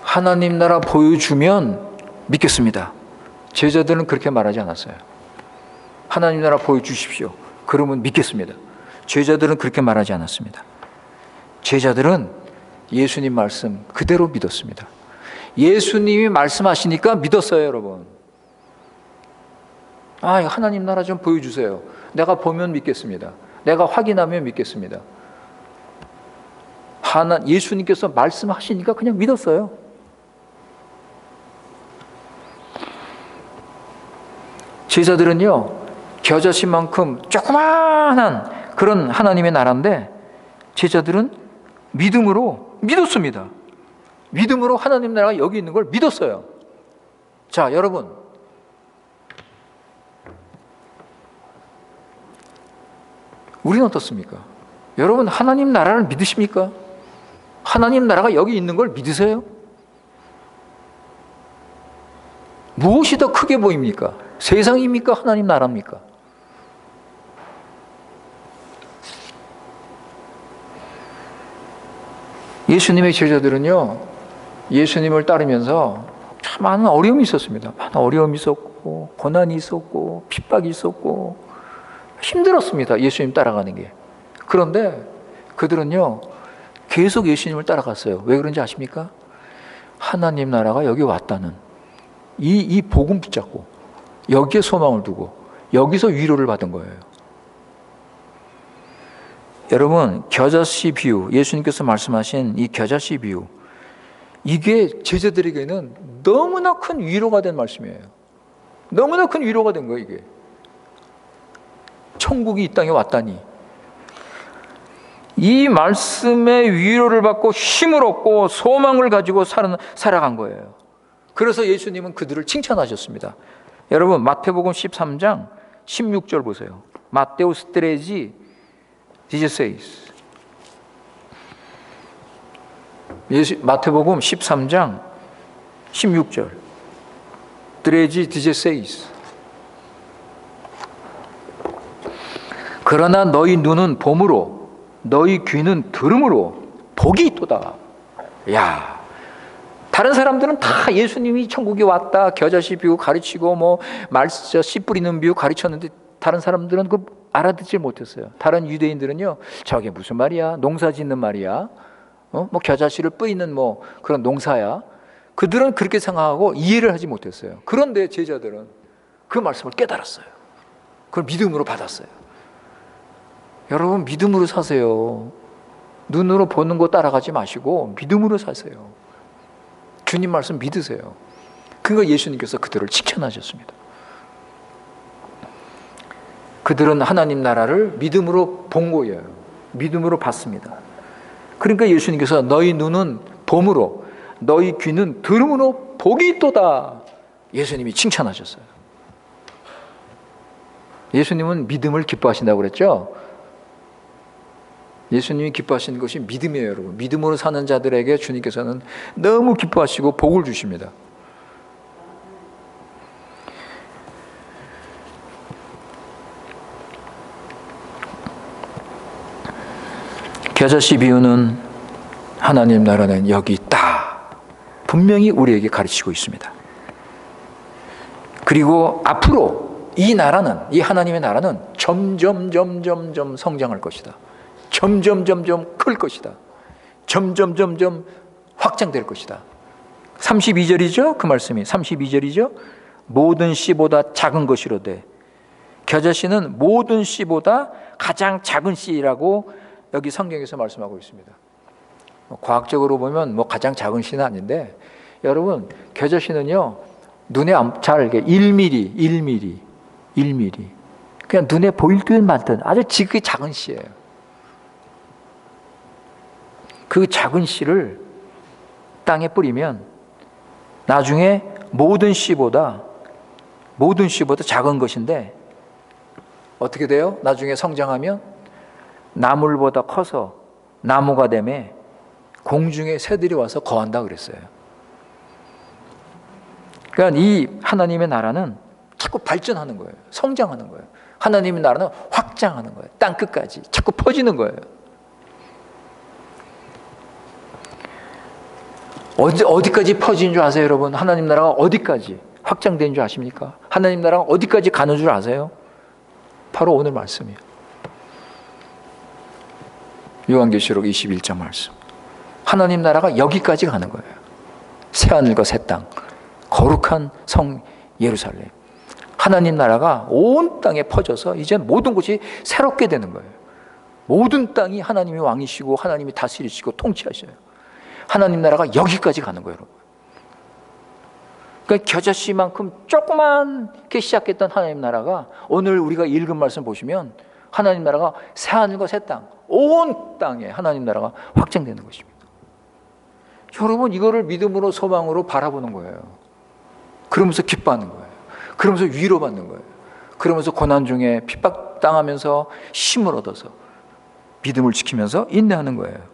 하나님 나라 보여주면 믿겠습니다. 제자들은 그렇게 말하지 않았어요. 하나님 나라 보여주십시오. 그러면 믿겠습니다. 제자들은 그렇게 말하지 않았습니다. 제자들은 예수님 말씀 그대로 믿었습니다. 예수님이 말씀하시니까 믿었어요, 여러분. 하나님 나라 좀 보여주세요. 내가 보면 믿겠습니다. 내가 확인하면 믿겠습니다. 예수님께서 말씀하시니까 그냥 믿었어요. 제자들은요, 겨자씨만큼 조그마한 그런 하나님의 나라인데 제자들은 믿음으로 믿었습니다. 믿음으로 하나님 나라가 여기 있는 걸 믿었어요. 자, 여러분, 우리는 어떻습니까? 여러분, 하나님 나라를 믿으십니까? 하나님 나라가 여기 있는 걸 믿으세요? 무엇이 더 크게 보입니까? 세상입니까? 하나님 나라입니까? 예수님의 제자들은요, 예수님을 따르면서 참 많은 어려움이 있었습니다. 많은 어려움이 있었고, 고난이 있었고, 핍박이 있었고, 힘들었습니다. 예수님 따라가는 게. 그런데 그들은요, 계속 예수님을 따라갔어요. 왜 그런지 아십니까? 하나님 나라가 여기 왔다는 이 복음 붙잡고 여기에 소망을 두고 여기서 위로를 받은 거예요. 여러분, 겨자씨 비유, 예수님께서 말씀하신 이 겨자씨 비유, 이게 제자들에게는 너무나 큰 위로가 된 말씀이에요. 너무나 큰 위로가 된 거예요, 이게. 천국이 이 땅에 왔다니. 이 말씀의 위로를 받고 힘을 얻고 소망을 가지고 살아간 거예요. 그래서 예수님은 그들을 칭찬하셨습니다. 여러분, 마태복음 13장 16절 보세요. 마테우스 트레지 디제세이스. 마태복음 13장 16절. 드레지 디제세이스. 그러나 너희 눈은 봄으로 너희 귀는 들음으로 복이 있도다. 야, 다른 사람들은 다 예수님이 천국에 왔다 겨자씨 비유 가르치고 씨 뿌리는 비유 가르쳤는데 다른 사람들은 그 알아듣지 못했어요. 다른 유대인들은요, 저게 무슨 말이야? 농사 짓는 말이야? 겨자씨를 뿌리는 그런 농사야? 그들은 그렇게 생각하고 이해를 하지 못했어요. 그런데 제자들은 그 말씀을 깨달았어요. 그걸 믿음으로 받았어요. 여러분, 믿음으로 사세요. 눈으로 보는 거 따라가지 마시고 믿음으로 사세요. 주님 말씀 믿으세요. 그러니까 예수님께서 그들을 칭찬하셨습니다. 그들은 하나님 나라를 믿음으로 본 거예요. 믿음으로 봤습니다. 그러니까 예수님께서 너희 눈은 봄으로 너희 귀는 들음으로 복이 있도다. 예수님이 칭찬하셨어요. 예수님은 믿음을 기뻐하신다고 그랬죠? 예수님이 기뻐하시는 것이 믿음이에요, 여러분. 믿음으로 사는 자들에게 주님께서는 너무 기뻐하시고 복을 주십니다. 겨자씨 비유는 하나님 나라는 여기 있다. 분명히 우리에게 가르치고 있습니다. 그리고 앞으로 이 나라는, 이 하나님의 나라는 점점 성장할 것이다. 점점 클 것이다. 점점 확장될 것이다. 32절이죠? 그 말씀이 32절이죠? 모든 씨보다 작은 것이로되. 겨자씨는 모든 씨보다 가장 작은 씨라고 여기 성경에서 말씀하고 있습니다. 과학적으로 보면 가장 작은 씨는 아닌데, 여러분, 겨자씨는요, 눈에 잘 1mm 그냥 눈에 보일 듯 말 듯 아주 지극히 작은 씨예요. 그 작은 씨를 땅에 뿌리면 나중에 모든 씨보다 작은 것인데 어떻게 돼요? 나중에 성장하면 나물보다 커서 나무가 되며 공중에 새들이 와서 거한다 그랬어요. 그러니까 이 하나님의 나라는 자꾸 발전하는 거예요. 성장하는 거예요. 하나님의 나라는 확장하는 거예요. 땅 끝까지 자꾸 퍼지는 거예요. 어디까지 퍼지는 줄 아세요, 여러분? 하나님 나라가 어디까지 확장된 줄 아십니까? 하나님 나라가 어디까지 가는 줄 아세요? 바로 오늘 말씀이에요. 요한계시록 21장 말씀. 하나님 나라가 여기까지 가는 거예요. 새하늘과 새 땅, 거룩한 성 예루살렘. 하나님 나라가 온 땅에 퍼져서 이제 모든 곳이 새롭게 되는 거예요. 모든 땅이 하나님이 왕이시고 하나님이 다스리시고 통치하셔요. 하나님 나라가 여기까지 가는 거예요, 여러분. 그러니까 겨자씨만큼 조그맣게 시작했던 하나님 나라가 오늘 우리가 읽은 말씀 보시면 하나님 나라가 새하늘과 새 땅, 온 땅에 하나님 나라가 확장되는 것입니다. 여러분, 이거를 믿음으로 소망으로 바라보는 거예요. 그러면서 기뻐하는 거예요. 그러면서 위로받는 거예요. 그러면서 고난 중에 핍박당하면서 힘을 얻어서 믿음을 지키면서 인내하는 거예요.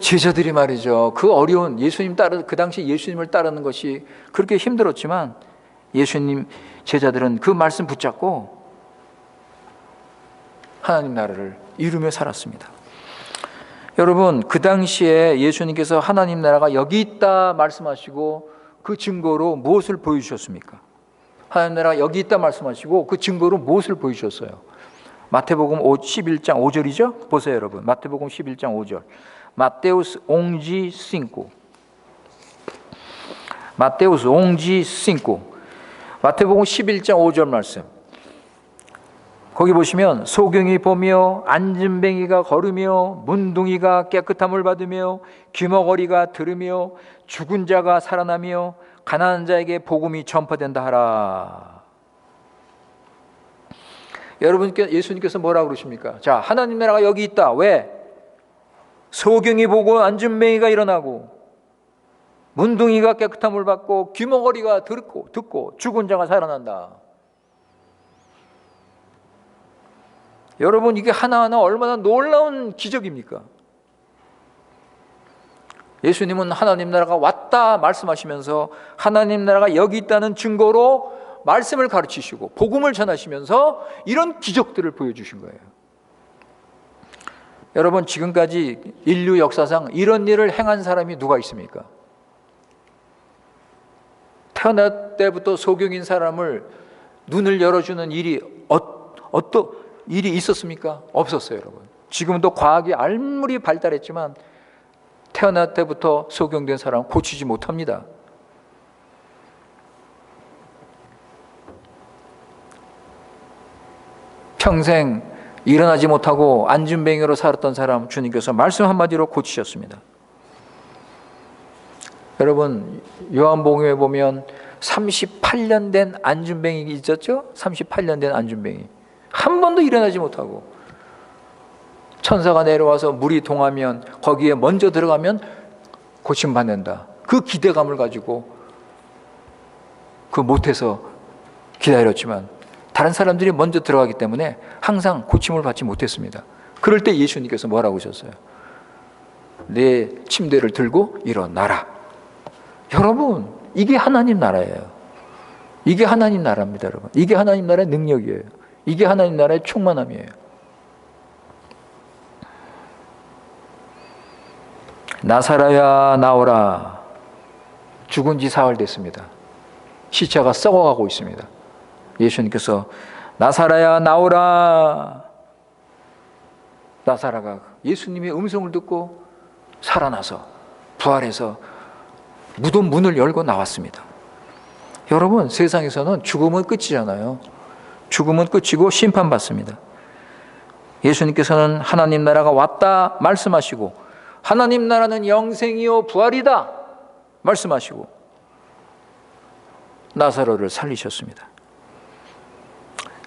제자들이 말이죠, 그 어려운 그 당시 예수님을 따르는 것이 그렇게 힘들었지만 예수님 제자들은 그 말씀 붙잡고 하나님 나라를 이루며 살았습니다. 여러분, 그 당시에 예수님께서 하나님 나라가 여기 있다 말씀하시고 그 증거로 무엇을 보여주셨습니까? 하나님 나라가 여기 있다 말씀하시고 그 증거로 무엇을 보여주셨어요? 마태복음 11장 5절이죠? 보세요, 여러분. 마태복음 11장 5절. Mateus 11:5. Mateus 11:5. 마태복음 11장 5절 말씀. 거기 보시면 소경이 보며 안진뱅이가 걸으며 문둥이가 깨끗함을 받으며 귀머거리가 들으며 죽은 자가 살아나며 가난한 자에게 복음이 전파된다 하라. 여러분께 예수님께서 뭐라고 그러십니까? 자, 하나님 나라가 여기 있다. 왜? 소경이 보고 안진뱅이가 일어나고 문둥이가 깨끗함을 받고 귀머거리가 듣고 죽은 자가 살아난다. 여러분, 이게 하나하나 얼마나 놀라운 기적입니까? 예수님은 하나님 나라가 왔다 말씀하시면서 하나님 나라가 여기 있다는 증거로 말씀을 가르치시고 복음을 전하시면서 이런 기적들을 보여주신 거예요. 여러분, 지금까지 인류 역사상 이런 일을 행한 사람이 누가 있습니까? 태어날 때부터 소경인 사람을 눈을 열어주는 일이 어떤 일이 있었습니까? 없었어요, 여러분. 지금도 과학이 아무리 발달했지만 태어날 때부터 소경된 사람 고치지 못합니다. 평생 일어나지 못하고 안진뱅이로 살았던 사람 주님께서 말씀 한마디로 고치셨습니다. 여러분, 요한복음에 보면 38년 된 안진뱅이 있었죠? 38년 된 안진뱅이. 한 번도 일어나지 못하고 천사가 내려와서 물이 동하면 거기에 먼저 들어가면 고침받는다. 그 기대감을 가지고 그 못해서 기다렸지만 다른 사람들이 먼저 들어가기 때문에 항상 고침을 받지 못했습니다. 그럴 때 예수님께서 뭐라고 하셨어요? 내 침대를 들고 일어나라. 여러분, 이게 하나님 나라예요. 이게 하나님 나라입니다, 여러분. 이게 하나님 나라의 능력이에요. 이게 하나님 나라의 충만함이에요. 나사로야 나오라. 죽은 지 사흘 됐습니다. 시체가 썩어가고 있습니다. 예수님께서 나사로야 나오라. 나사로가 예수님의 음성을 듣고 살아나서 부활해서 무덤 문을 열고 나왔습니다. 여러분, 세상에서는 죽음은 끝이잖아요. 죽음은 끝이고 심판받습니다. 예수님께서는 하나님 나라가 왔다 말씀하시고 하나님 나라는 영생이요 부활이다 말씀하시고 나사로를 살리셨습니다.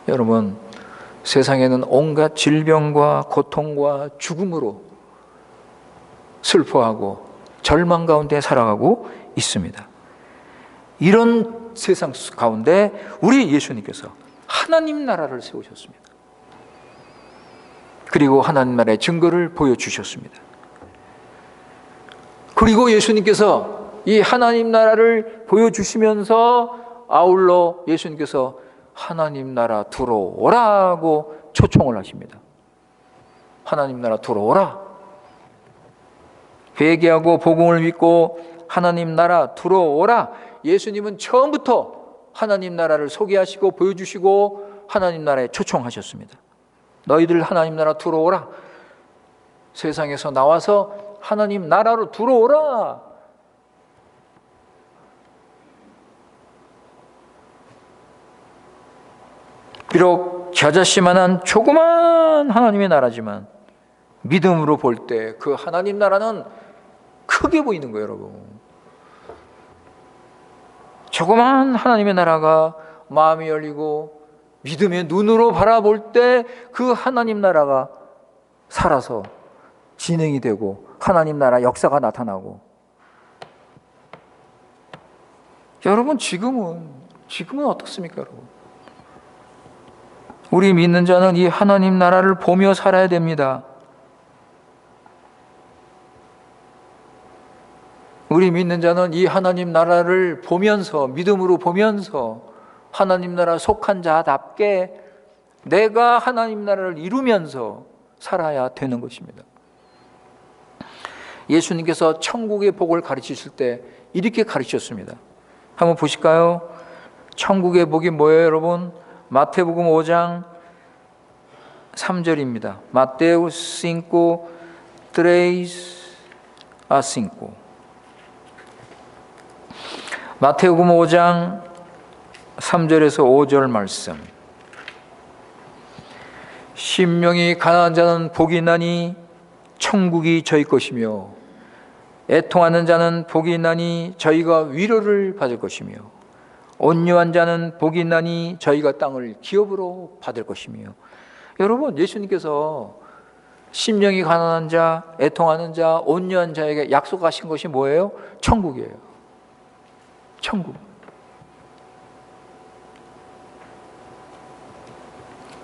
여러분, 세상에는 온갖 질병과 고통과 죽음으로 슬퍼하고 절망 가운데 살아가고 있습니다. 이런 세상 가운데 우리 예수님께서 하나님 나라를 세우셨습니다. 그리고 하나님 나라의 증거를 보여주셨습니다. 그리고 예수님께서 이 하나님 나라를 보여주시면서 아울러 예수님께서 하나님 나라 들어오라고 초청을 하십니다. 하나님 나라 들어오라. 회개하고 복음을 믿고 하나님 나라 들어오라. 예수님은 처음부터 하나님 나라를 소개하시고 보여주시고 하나님 나라에 초청하셨습니다. 너희들 하나님 나라 들어오라. 세상에서 나와서 하나님 나라로 들어오라. 비록 겨자씨만한 조그만 하나님의 나라지만 믿음으로 볼 때 그 하나님 나라는 크게 보이는 거예요, 여러분. 조그만 하나님의 나라가 마음이 열리고 믿음의 눈으로 바라볼 때 그 하나님 나라가 살아서 진행이 되고 하나님 나라 역사가 나타나고. 여러분 지금은 어떻습니까, 여러분? 우리 믿는 자는 이 하나님 나라를 보며 살아야 됩니다. 우리 믿는 자는 이 하나님 나라를 보면서, 믿음으로 보면서 하나님 나라 속한 자답게 내가 하나님 나라를 이루면서 살아야 되는 것입니다. 예수님께서 천국의 복을 가르치실 때 이렇게 가르치셨습니다. 한번 보실까요? 천국의 복이 뭐예요, 여러분? 마태복음 5장 3절입니다. 마테우 5, 3 a 5. 마태복음 5장 3절에서 5절 말씀. 심령이 가난한 자는 복이 있나니 천국이 저희 것이며 애통하는 자는 복이 있나니 저희가 위로를 받을 것이며 온유한 자는 복이 있나니 저희가 땅을 기업으로 받을 것이며. 여러분, 예수님께서 심령이 가난한 자, 애통하는 자, 온유한 자에게 약속하신 것이 뭐예요? 천국이에요. 천국.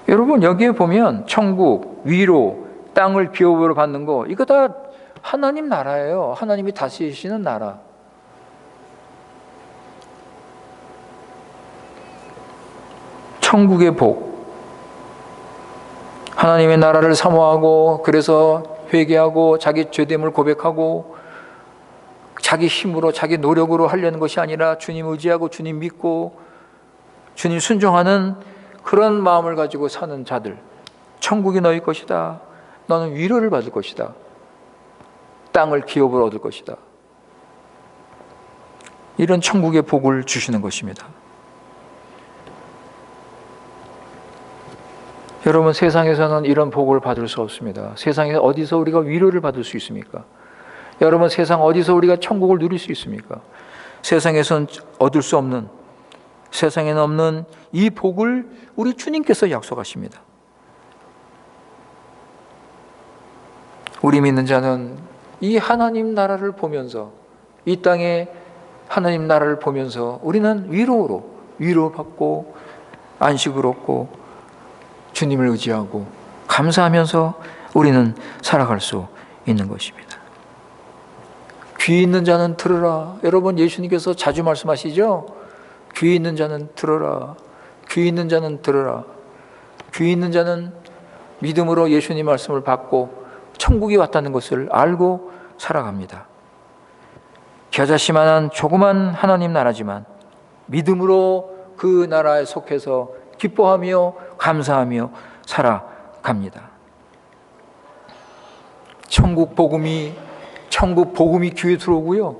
여러분, 여기에 보면 천국, 위로, 땅을 기업으로 받는 거, 이거 다 하나님 나라예요. 하나님이 다스리시는 나라. 천국의 복. 하나님의 나라를 사모하고 그래서 회개하고 자기 죄됨을 고백하고 자기 힘으로 자기 노력으로 하려는 것이 아니라 주님 의지하고 주님 믿고 주님 순종하는 그런 마음을 가지고 사는 자들. 천국이 너희 것이다. 너는 위로를 받을 것이다. 땅을 기업으로 얻을 것이다. 이런 천국의 복을 주시는 것입니다. 여러분, 세상에서는 이런 복을 받을 수 없습니다. 세상에 어디서 우리가 위로를 받을 수 있습니까? 여러분, 세상 어디서 우리가 천국을 누릴 수 있습니까? 세상에서는 얻을 수 없는, 세상에는 없는 이 복을 우리 주님께서 약속하십니다. 우리 믿는 자는 이 하나님 나라를 보면서, 이 땅에 하나님 나라를 보면서 우리는 위로받고 안식을 얻고 주님을 의지하고 감사하면서 우리는 살아갈 수 있는 것입니다. 귀 있는 자는 들으라. 여러분, 예수님께서 자주 말씀하시죠? 귀 있는 자는 들으라. 귀 있는 자는 들으라. 귀 있는 자는 믿음으로 예수님 말씀을 받고 천국이 왔다는 것을 알고 살아갑니다. 겨자씨만한 조그만 하나님 나라지만 믿음으로 그 나라에 속해서 기뻐하며 감사하며 살아갑니다. 천국 복음이 귀에 들어오고요.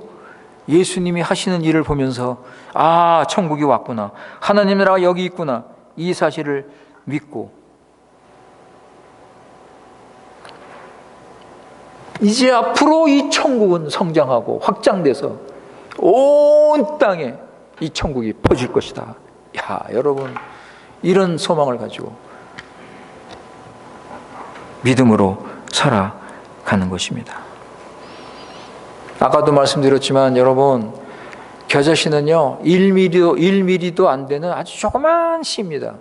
예수님이 하시는 일을 보면서 아, 천국이 왔구나. 하나님 나라가 여기 있구나. 이 사실을 믿고 이제 앞으로 이 천국은 성장하고 확장돼서 온 땅에 이 천국이 퍼질 것이다. 야, 여러분, 이런 소망을 가지고 믿음으로 살아가는 것입니다. 아까도 말씀드렸지만 여러분, 겨자씨는요 1mm도 안 되는 아주 조그만 씨입니다.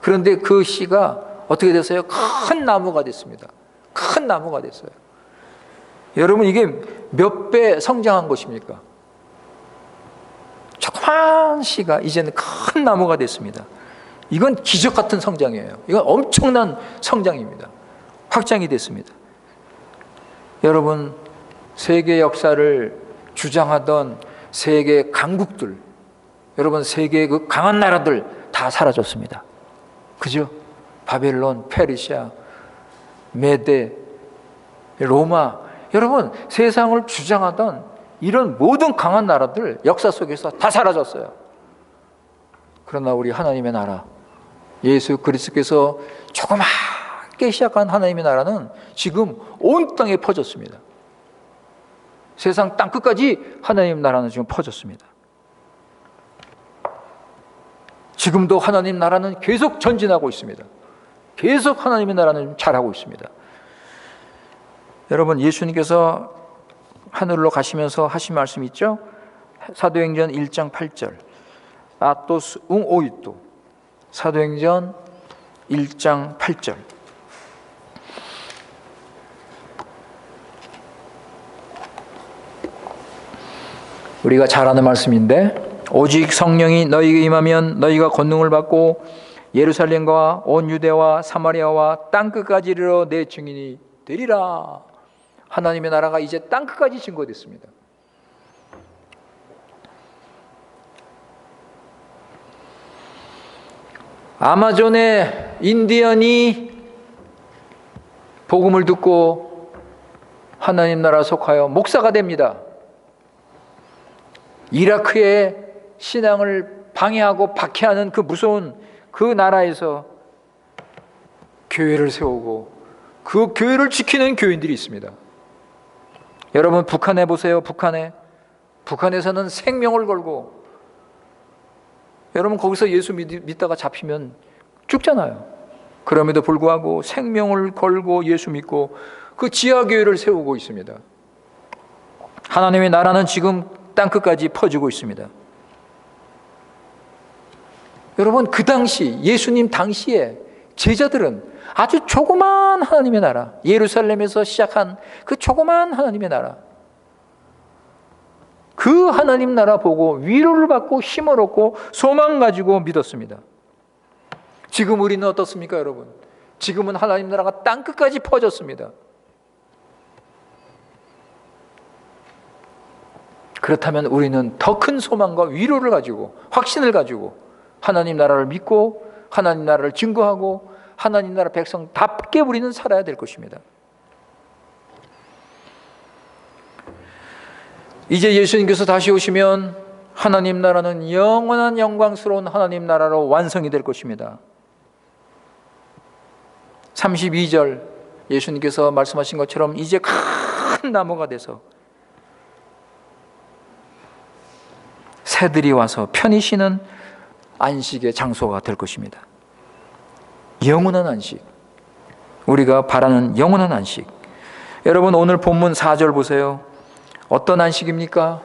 그런데 그 씨가 어떻게 됐어요? 큰 나무가 됐습니다. 큰 나무가 됐어요. 여러분, 이게 몇 배 성장한 것입니까? 조그만 씨가 이제는 큰 나무가 됐습니다. 이건 기적 같은 성장이에요. 이건 엄청난 성장입니다. 확장이 됐습니다. 여러분, 세계 역사를 주장하던 세계 강국들, 여러분 세계의 그 강한 나라들 다 사라졌습니다. 그죠? 바벨론, 페르시아, 메데, 로마, 여러분 세상을 주장하던 이런 모든 강한 나라들 역사 속에서 다 사라졌어요. 그러나 우리 하나님의 나라, 예수 그리스도께서 조그맣게 시작한 하나님의 나라는 지금 온 땅에 퍼졌습니다. 세상 땅 끝까지 하나님 나라는 지금 퍼졌습니다. 지금도 하나님 나라는 계속 전진하고 있습니다. 계속 하나님의 나라는 잘하고 있습니다. 여러분, 예수님께서 하늘로 가시면서 하신 말씀 있죠? 사도행전 1장 8절 아토스 웅 오이토. 사도행전 1장 8절. 우리가 잘 아는 말씀인데, 오직 성령이 너희에게 임하면 너희가 권능을 받고 예루살렘과 온 유대와 사마리아와 땅끝까지 이르러 내 증인이 되리라. 하나님의 나라가 이제 땅끝까지 증거됐습니다. 아마존의 인디언이 복음을 듣고 하나님 나라 속하여 목사가 됩니다. 이라크의 신앙을 방해하고 박해하는 그 무서운 그 나라에서 교회를 세우고 그 교회를 지키는 교인들이 있습니다. 여러분, 북한에 보세요. 북한에서는 생명을 걸고, 여러분 거기서 예수 믿다가 잡히면 죽잖아요. 그럼에도 불구하고 생명을 걸고 예수 믿고 그 지하교회를 세우고 있습니다. 하나님의 나라는 지금 땅끝까지 퍼지고 있습니다. 여러분, 그 당시 예수님 당시에 제자들은 아주 조그만 하나님의 나라, 예루살렘에서 시작한 그 조그만 하나님의 나라, 그 하나님 나라 보고 위로를 받고 힘을 얻고 소망 가지고 믿었습니다. 지금 우리는 어떻습니까, 여러분? 지금은 하나님 나라가 땅끝까지 퍼졌습니다. 그렇다면 우리는 더 큰 소망과 위로를 가지고 확신을 가지고 하나님 나라를 믿고 하나님 나라를 증거하고 하나님 나라 백성답게 우리는 살아야 될 것입니다. 이제 예수님께서 다시 오시면 하나님 나라는 영원한 영광스러운 하나님 나라로 완성이 될 것입니다. 32절 예수님께서 말씀하신 것처럼 이제 큰 나무가 돼서 새들이 와서 편히 쉬는 안식의 장소가 될 것입니다. 영원한 안식, 우리가 바라는 영원한 안식. 여러분, 오늘 본문 4절 보세요. 어떤 안식입니까?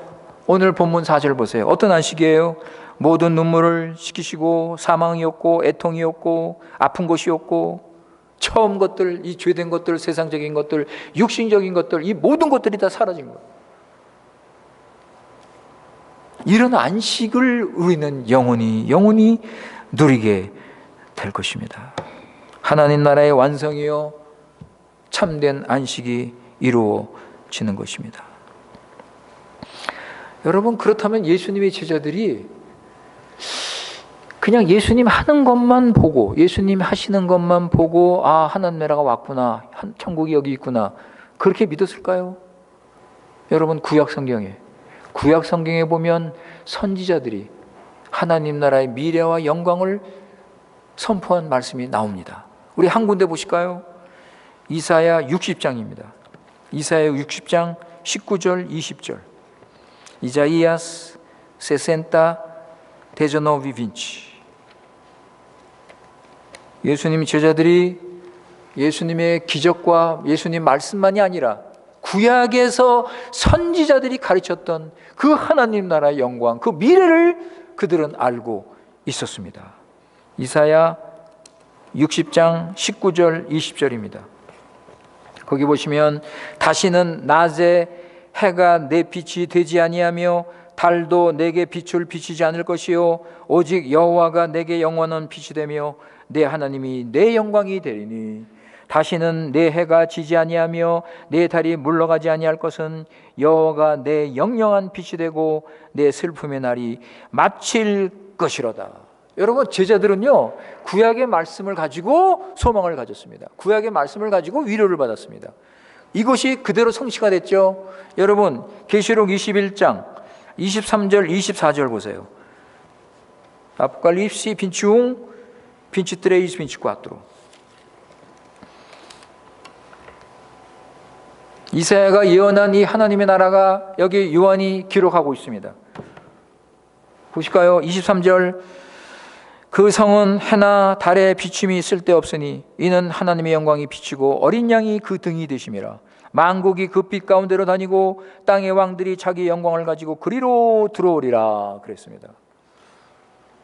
오늘 본문 4절 보세요. 어떤 안식이에요? 모든 눈물을 씻기시고 사망이 없고 애통이 없고 아픈 것이 없고 처음 것들, 이 죄된 것들, 세상적인 것들, 육신적인 것들, 이 모든 것들이 다 사라진 거예요. 이런 안식을 우리는 영원히 누리게 될 것입니다. 하나님 나라의 완성이요 참된 안식이 이루어지는 것입니다. 여러분, 그렇다면 예수님의 제자들이 그냥 예수님 하는 것만 보고, 예수님 하시는 것만 보고, 아, 하나님 나라가 왔구나, 천국이 여기 있구나, 그렇게 믿었을까요? 여러분, 구약 성경에 보면 선지자들이 하나님 나라의 미래와 영광을 선포한 말씀이 나옵니다. 우리 한 군데 보실까요? 이사야 60장입니다. 이사야 60장 19절 20절. 이자이아스 60 19 20. 예수님 제자들이 예수님의 기적과 예수님 말씀만이 아니라 구약에서 선지자들이 가르쳤던 그 하나님 나라의 영광, 그 미래를 그들은 알고 있었습니다. 이사야 60장 19절 20절입니다. 거기 보시면 다시는 낮에 해가 내 빛이 되지 아니하며 달도 내게 빛을 비치지 않을 것이요 오직 여호와가 내게 영원한 빛이 되며 내 하나님이 내 영광이 되리니 다시는 내 해가 지지 아니하며 내 달이 물러가지 아니할 것은 여호와가 내 영영한 빛이 되고 내 슬픔의 날이 마칠 것이로다. 여러분, 제자들은요 구약의 말씀을 가지고 소망을 가졌습니다. 구약의 말씀을 가지고 위로를 받았습니다. 이것이 그대로 성취가 됐죠. 여러분, 계시록 21장 23절 24절 보세요. Apocalipse 21, 23, 24. 이사야가 예언한 이 하나님의 나라가 여기 요한이 기록하고 있습니다. 보실까요? 23절, 그 성은 해나 달의 비침이 쓸데없으니 이는 하나님의 영광이 비치고 어린 양이 그 등이 되심이라. 만국이 그 빛 가운데로 다니고 땅의 왕들이 자기 영광을 가지고 그리로 들어오리라 그랬습니다.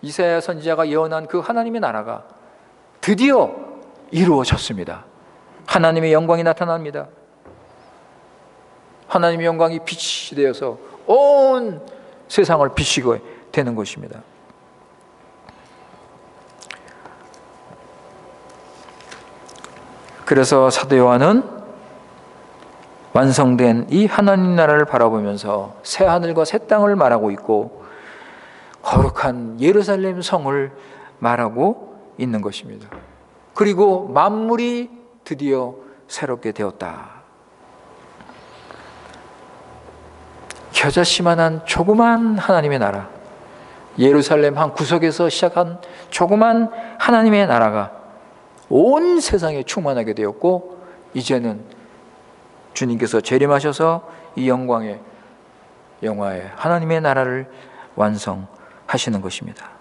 이사야 선지자가 예언한 그 하나님의 나라가 드디어 이루어졌습니다. 하나님의 영광이 나타납니다. 하나님의 영광이 빛이 되어서 온 세상을 비추게 되는 것입니다. 그래서 사도 요한은 완성된 이 하나님 나라를 바라보면서 새 하늘과 새 땅을 말하고 있고 거룩한 예루살렘 성을 말하고 있는 것입니다. 그리고 만물이 드디어 새롭게 되었다. 겨자씨만한 조그만 하나님의 나라, 예루살렘 한 구석에서 시작한 조그만 하나님의 나라가 온 세상에 충만하게 되었고 이제는 주님께서 재림하셔서 이 영광의 영화의 하나님의 나라를 완성하시는 것입니다.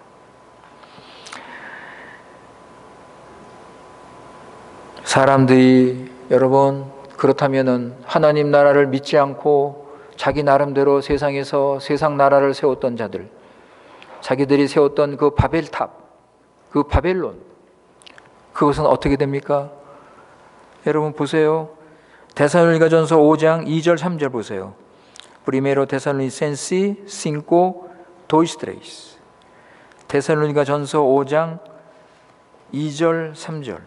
사람들이 여러분 그렇다면은 하나님 나라를 믿지 않고 자기 나름대로 세상에서 세상 나라를 세웠던 자들, 자기들이 세웠던 그 바벨탑, 그 바벨론, 그것은 어떻게 됩니까? 여러분 보세요. 데살로니가전서 5장 2절 3절 보세요. Primero Tesalonicenses 5, 2, 3. 데살로니가전서 5장 2절 3절.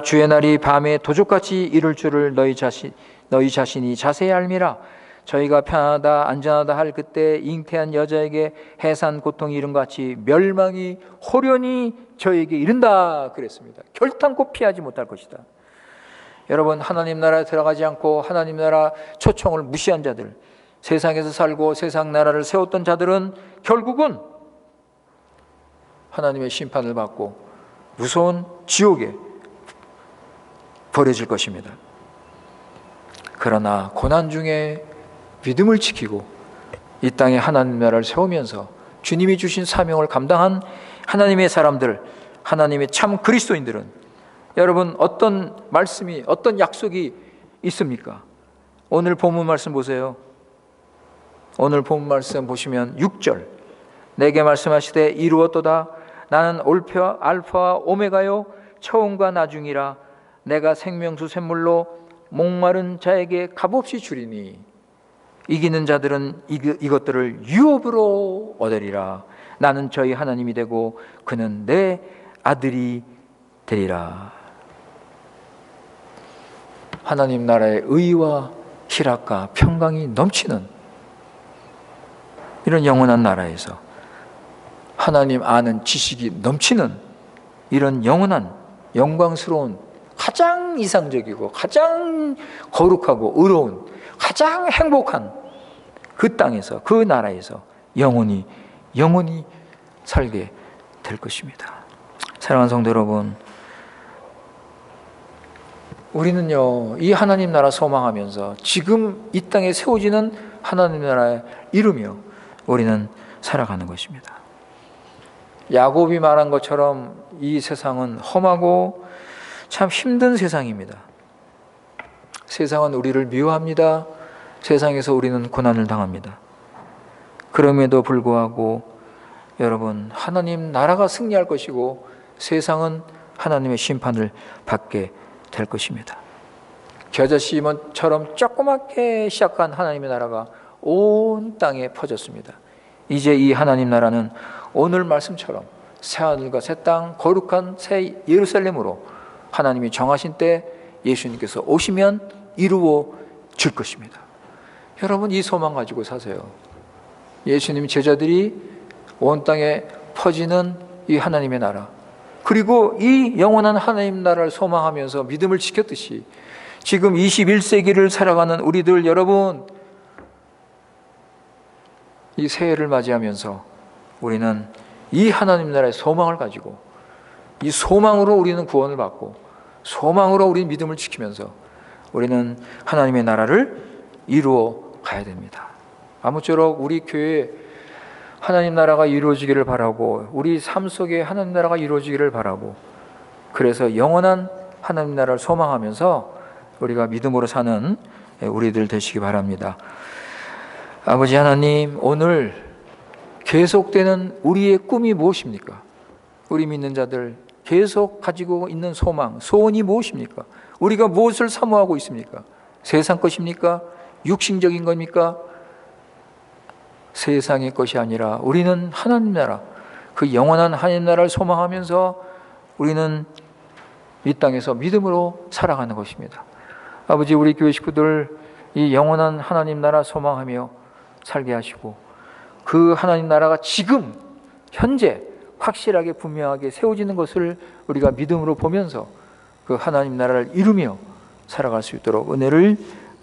주의 날이 밤에 도적같이 이룰 줄을 너희 자신이 자세히 알미라. 저희가 편하다 안전하다 할 그때 잉태한 여자에게 해산 고통이 이른 같이 멸망이 호련히 저에게 이른다 그랬습니다. 결탄코 피하지 못할 것이다. 여러분, 하나님 나라에 들어가지 않고 하나님 나라 초청을 무시한 자들, 세상에서 살고 세상 나라를 세웠던 자들은 결국은 하나님의 심판을 받고 무서운 지옥에 버려질 것입니다. 그러나 고난 중에 믿음을 지키고 이 땅에 하나님 나라를 세우면서 주님이 주신 사명을 감당한 하나님의 사람들, 하나님의 참 그리스도인들은 여러분 어떤 말씀이, 어떤 약속이 있습니까? 오늘 본문 말씀 보세요. 오늘 본문 말씀 보시면 6절, 내게 말씀하시되 이루었도다. 나는 알파와 오메가요 처음과 나중이라. 내가 생명수 샘물로 목마른 자에게 값없이 주리니 이기는 자들은 이것들을 유업으로 얻으리라. 나는 저희 하나님이 되고 그는 내 아들이 되리라. 하나님 나라의 의와 희락과 평강이 넘치는 이런 영원한 나라에서 하나님 아는 지식이 넘치는 이런 영원한 영광스러운 가장 이상적이고 가장 거룩하고 의로운 가장 행복한 그 땅에서, 그 나라에서 영원히 살게 될 것입니다. 사랑하는 성도 여러분, 우리는요 이 하나님 나라 소망하면서 지금 이 땅에 세워지는 하나님 나라에 이루며 우리는 살아가는 것입니다. 야곱이 말한 것처럼 이 세상은 험하고 참 힘든 세상입니다. 세상은 우리를 미워합니다. 세상에서 우리는 고난을 당합니다. 그럼에도 불구하고 여러분, 하나님 나라가 승리할 것이고 세상은 하나님의 심판을 받게 될 것입니다. 겨자씨처럼 조그맣게 시작한 하나님의 나라가 온 땅에 퍼졌습니다. 이제 이 하나님 나라는 오늘 말씀처럼 새하늘과 새 땅, 거룩한 새 예루살렘으로 하나님이 정하신 때 예수님께서 오시면 이루어질 것입니다. 여러분, 이 소망 가지고 사세요. 예수님 제자들이 온 땅에 퍼지는 이 하나님의 나라, 그리고 이 영원한 하나님 나라를 소망하면서 믿음을 지켰듯이 지금 21세기를 살아가는 우리들 여러분, 이 새해를 맞이하면서 우리는 이 하나님 나라의 소망을 가지고, 이 소망으로 우리는 구원을 받고, 소망으로 우리는 믿음을 지키면서 우리는 하나님의 나라를 이루어 가야 됩니다. 아무쪼록 우리 교회에 하나님 나라가 이루어지기를 바라고, 우리 삶 속에 하나님 나라가 이루어지기를 바라고, 그래서 영원한 하나님 나라를 소망하면서 우리가 믿음으로 사는 우리들 되시기 바랍니다. 아버지 하나님, 오늘 계속되는 우리의 꿈이 무엇입니까? 우리 믿는 자들 계속 가지고 있는 소망, 소원이 무엇입니까? 우리가 무엇을 사모하고 있습니까? 세상 것입니까? 육신적인 겁니까? 세상의 것이 아니라 우리는 하나님 나라, 그 영원한 하나님 나라를 소망하면서 우리는 이 땅에서 믿음으로 살아가는 것입니다. 아버지, 우리 교회 식구들 이 영원한 하나님 나라 소망하며 살게 하시고, 그 하나님 나라가 지금 현재 확실하게 분명하게 세워지는 것을 우리가 믿음으로 보면서 그 하나님 나라를 이루며 살아갈 수 있도록 은혜를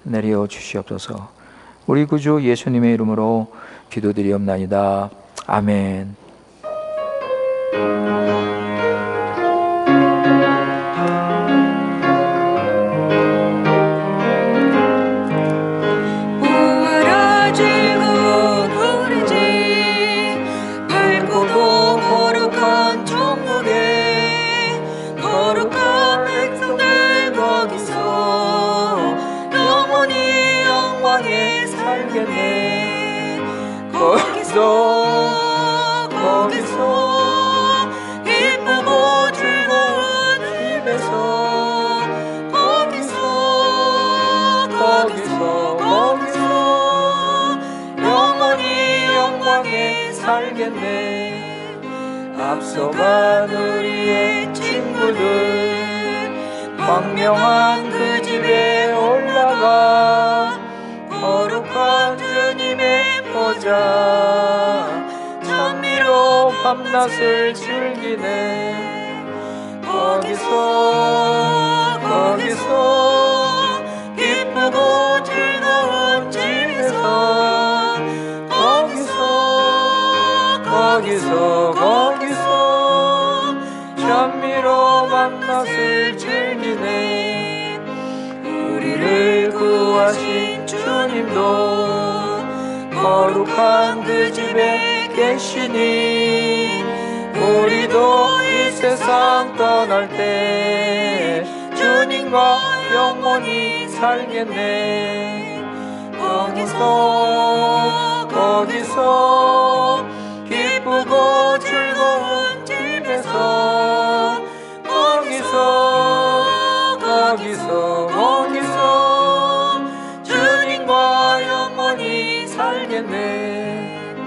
내려 주시옵소서. 우리 구주 예수님의 이름으로 기도드리옵나이다. 아멘.
오라 즐거운 우리 집, 밝고도 거룩한 천국에 거룩한 백성들 거기서 영원히 영광에 살겠네. 거기서 기쁘고 즐거운 집에서 거기서 영원히 영광에 살겠네. 앞서간 우리의 친구들 광명한 그 집에 올라가 거룩한 주님의 보좌 찬미로 밤낮을 즐기네. 거기서 기쁘고 즐거운 집에서 거기서 찬미로 밤낮을 즐기네. 우리를 구하신 주님도 거룩한 그 집에 계시니 우리도 이 세상 떠날 때 주님과 영원히 살겠네. 거기서 기쁘고 즐거운 집에서 거기서 주님과 영원히 살겠네.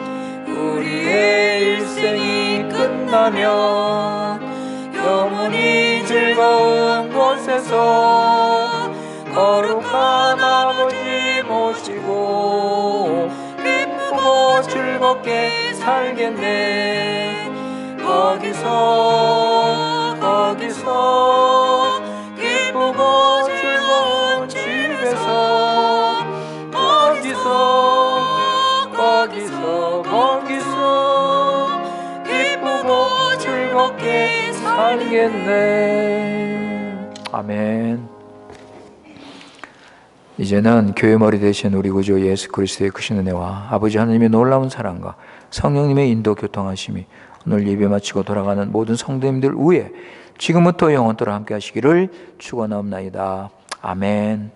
우리의 일생이 끝나면 영원히 즐거운 곳에서 거룩한 아버지 모시고 기쁘고 즐겁게 살겠네. 거기서 기쁘고 즐거운 집에서 거기서 기쁘고 즐겁게 살겠네.
아멘. 이제는 교회 머리 되신 우리 구주 예수 그리스도의 크신 은혜와 아버지 하나님의 놀라운 사랑과 성령님의 인도 교통하심이 오늘 예배 마치고 돌아가는 모든 성도님들 위에 지금부터 영원토록 함께 하시기를 축원하옵나이다. 아멘.